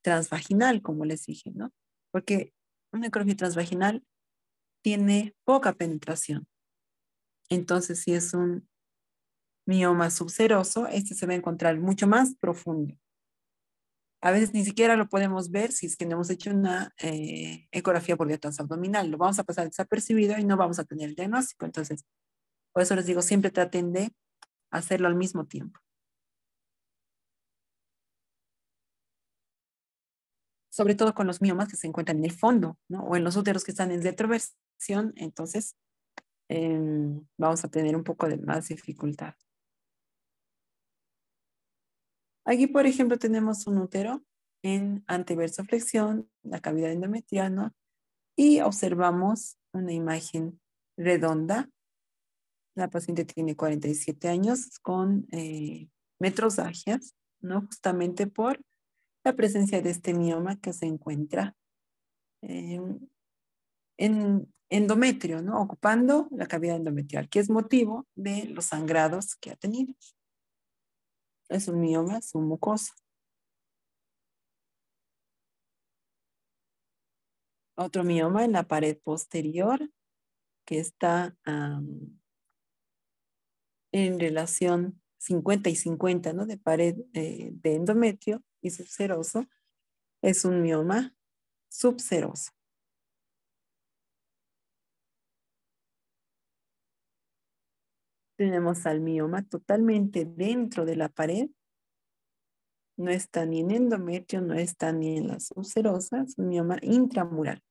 transvaginal, como les dije, ¿no? Porque una ecografía transvaginal tiene poca penetración. Entonces, si es un mioma subseroso, este se va a encontrar mucho más profundo. A veces ni siquiera lo podemos ver si es que no hemos hecho una ecografía por vía transabdominal. Lo vamos a pasar desapercibido y no vamos a tener el diagnóstico. Entonces, por eso les digo, siempre traten de hacerlo al mismo tiempo. Sobre todo con los miomas que se encuentran en el fondo, ¿no? O en los úteros que están en retroversión, entonces vamos a tener un poco de más dificultad. Aquí, por ejemplo, tenemos un útero en anteversoflexión, la cavidad endometrial, ¿no? Y observamos una imagen redonda. La paciente tiene 47 años con metrosagias, ¿no? Justamente por la presencia de este mioma que se encuentra en endometrio, ¿no? Ocupando la cavidad endometrial, que es motivo de los sangrados que ha tenido. Es un mioma submucoso. Otro mioma en la pared posterior que está en relación 50 y 50, ¿no? De pared de endometrio y subseroso. Es un mioma subseroso. Tenemos al mioma totalmente dentro de la pared. No está ni en endometrio, no está ni en la subserosa. Es un mioma intramural.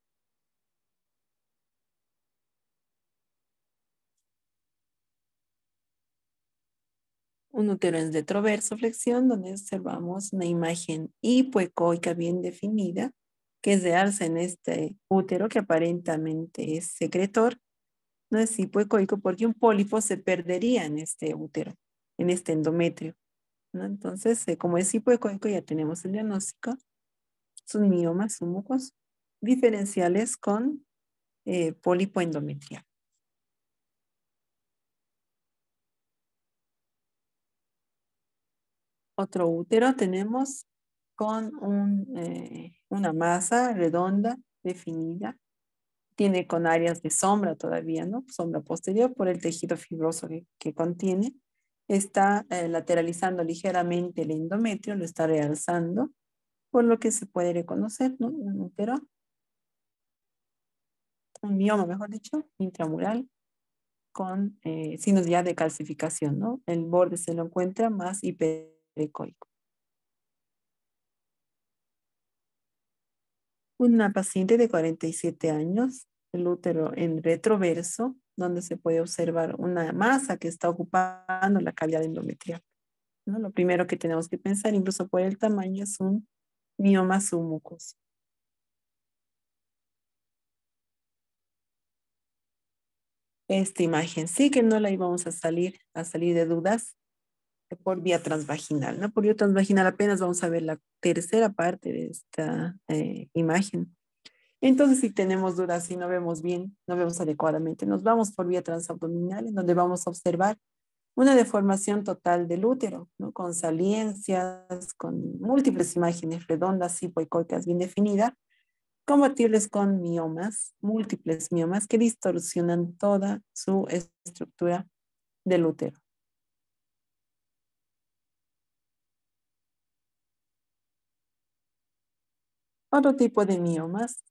Un útero en retroversoflexión, donde observamos una imagen hipoecoica bien definida, que es de alza en este útero, que aparentemente es secretor. No es hipoecoico porque un pólipo se perdería en este útero, en este endometrio, ¿no? Entonces, como es hipoecoico, ya tenemos el diagnóstico. Es un mioma submucoso, diferenciales con pólipo endometrial. Otro útero tenemos con una masa redonda, definida. Tiene con áreas de sombra todavía, ¿no? Sombra posterior por el tejido fibroso que contiene. Está lateralizando ligeramente el endometrio, lo está realzando, por lo que se puede reconocer, ¿no? Un útero, un mioma, mejor dicho, intramural, con signos ya de calcificación, ¿no? El borde se lo encuentra más hiperecoico. Una paciente de 47 años, el útero en retroverso, donde se puede observar una masa que está ocupando la cavidad endometrial, ¿no? Lo primero que tenemos que pensar, incluso por el tamaño, es un mioma submucoso. Esta imagen sí que no la íbamos a salir de dudas por vía transvaginal, ¿no? Por vía transvaginal apenas vamos a ver la tercera parte de esta imagen. Entonces, si tenemos dudas, si no vemos bien, no vemos adecuadamente, nos vamos por vía transabdominal, en donde vamos a observar una deformación total del útero, ¿no? Con saliencias, con múltiples imágenes redondas, hipoecoicas bien definidas, compatibles con miomas, múltiples miomas que distorsionan toda su estructura del útero. Otro tipo de miomas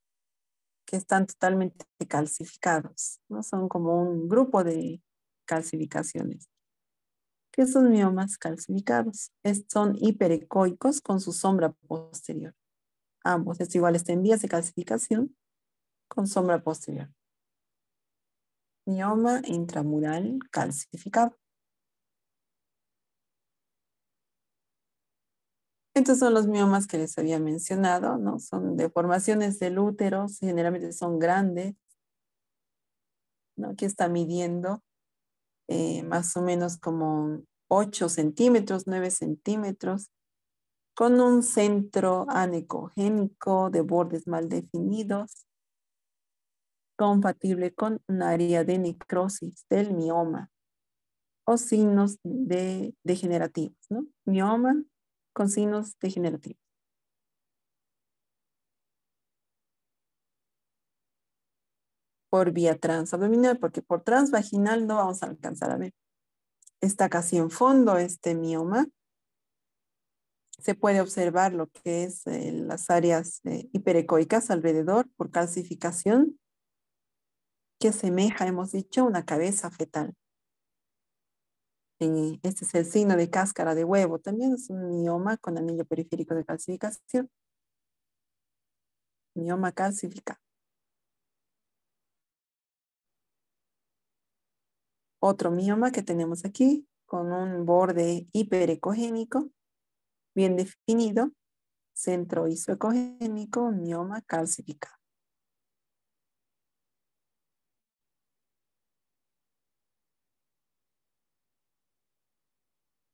que están totalmente calcificados, ¿no? Son como un grupo de calcificaciones. ¿Qué son miomas calcificados? Son hiperecoicos con su sombra posterior. Ambos, es igual, está en vías de calcificación con sombra posterior. Mioma intramural calcificado. Estos son los miomas que les había mencionado, ¿no? Son deformaciones del útero, generalmente son grandes, ¿no? Que está midiendo más o menos como 8 centímetros, 9 centímetros, con un centro anecogénico de bordes mal definidos. compatible con un área de necrosis del mioma o signos degenerativos, ¿no? Mioma con signos degenerativos. Por vía transabdominal, porque por transvaginal no vamos a alcanzar a ver. Está casi en fondo este mioma. Se puede observar lo que es las áreas hiperecoicas alrededor por calcificación, que asemeja, hemos dicho, una cabeza fetal. Este es el signo de cáscara de huevo. También es un mioma con anillo periférico de calcificación. Mioma calcificado. Otro mioma que tenemos aquí con un borde hiperecogénico bien definido, centro isoecogénico, mioma calcificado.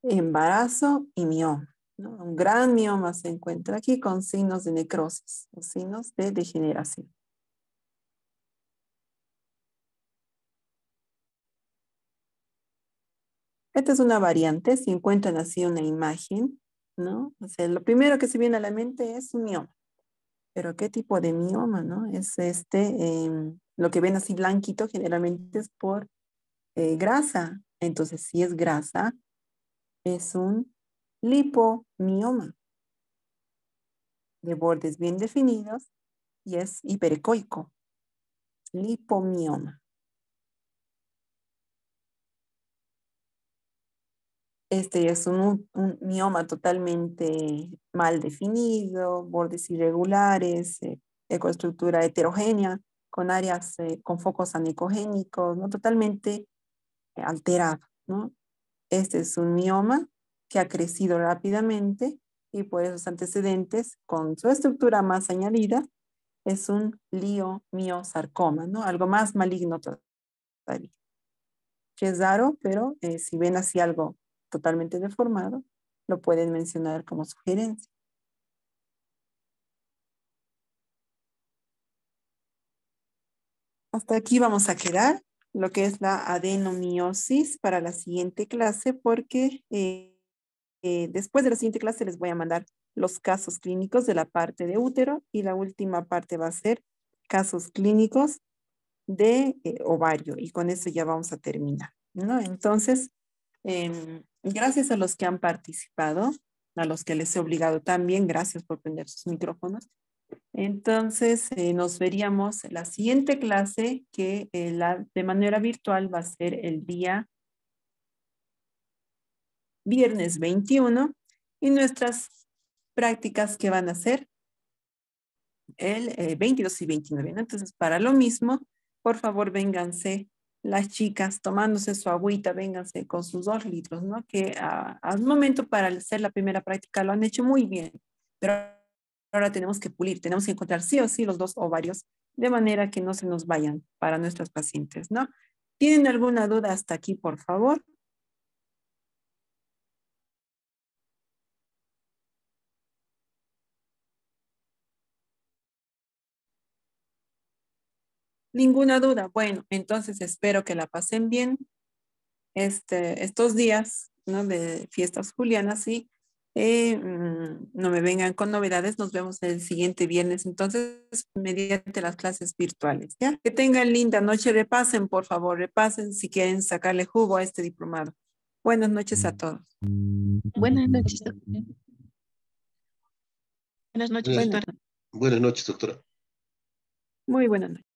Embarazo y mioma, ¿no? Un gran mioma se encuentra aquí con signos de necrosis, o signos de degeneración. Esta es una variante, si encuentran así una imagen, ¿no? O sea, lo primero que se viene a la mente es un mioma. Pero ¿qué tipo de mioma, no? Es lo que ven así blanquito generalmente es por grasa. Entonces, si es grasa, es un lipomioma de bordes bien definidos y es hiperecoico. Lipomioma. Este es un mioma totalmente mal definido, bordes irregulares, ecoestructura heterogénea, con áreas con focos anicogénicos, ¿no? Totalmente alterado, ¿no? Este es un mioma que ha crecido rápidamente y por esos antecedentes, con su estructura más añadida, es un liomiosarcoma, ¿no? Algo más maligno todavía. Que es raro, pero si ven así algo totalmente deformado, lo pueden mencionar como sugerencia. Hasta aquí vamos a quedar lo que es la adenomiosis para la siguiente clase, porque después de la siguiente clase les voy a mandar los casos clínicos de la parte de útero y la última parte va a ser casos clínicos de ovario y con eso ya vamos a terminar, ¿no? Entonces, gracias a los que han participado, a los que les he obligado también, gracias por prender sus micrófonos. Entonces, nos veríamos en la siguiente clase que de manera virtual va a ser el día viernes 21 y nuestras prácticas que van a ser el 22 y 29, ¿no? Entonces, para lo mismo, por favor, vénganse las chicas tomándose su agüita, vénganse con sus 2 litros, ¿no? Que al momento para hacer la primera práctica lo han hecho muy bien, pero ahora tenemos que pulir, tenemos que encontrar sí o sí los 2 ovarios de manera que no se nos vayan para nuestros pacientes, ¿no? ¿Tienen alguna duda hasta aquí, por favor? Ninguna duda. Bueno, entonces espero que la pasen bien estos días, ¿no? De fiestas julianas y no me vengan con novedades. Nos vemos el siguiente viernes, entonces, mediante las clases virtuales, ¿ya? Que tengan linda noche. Repasen, por favor, repasen si quieren sacarle jugo a este diplomado. Buenas noches a todos. Buenas noches, doctora. Buenas noches, Buenas doctora. noches. Buenas noches, doctora. Muy buenas noches.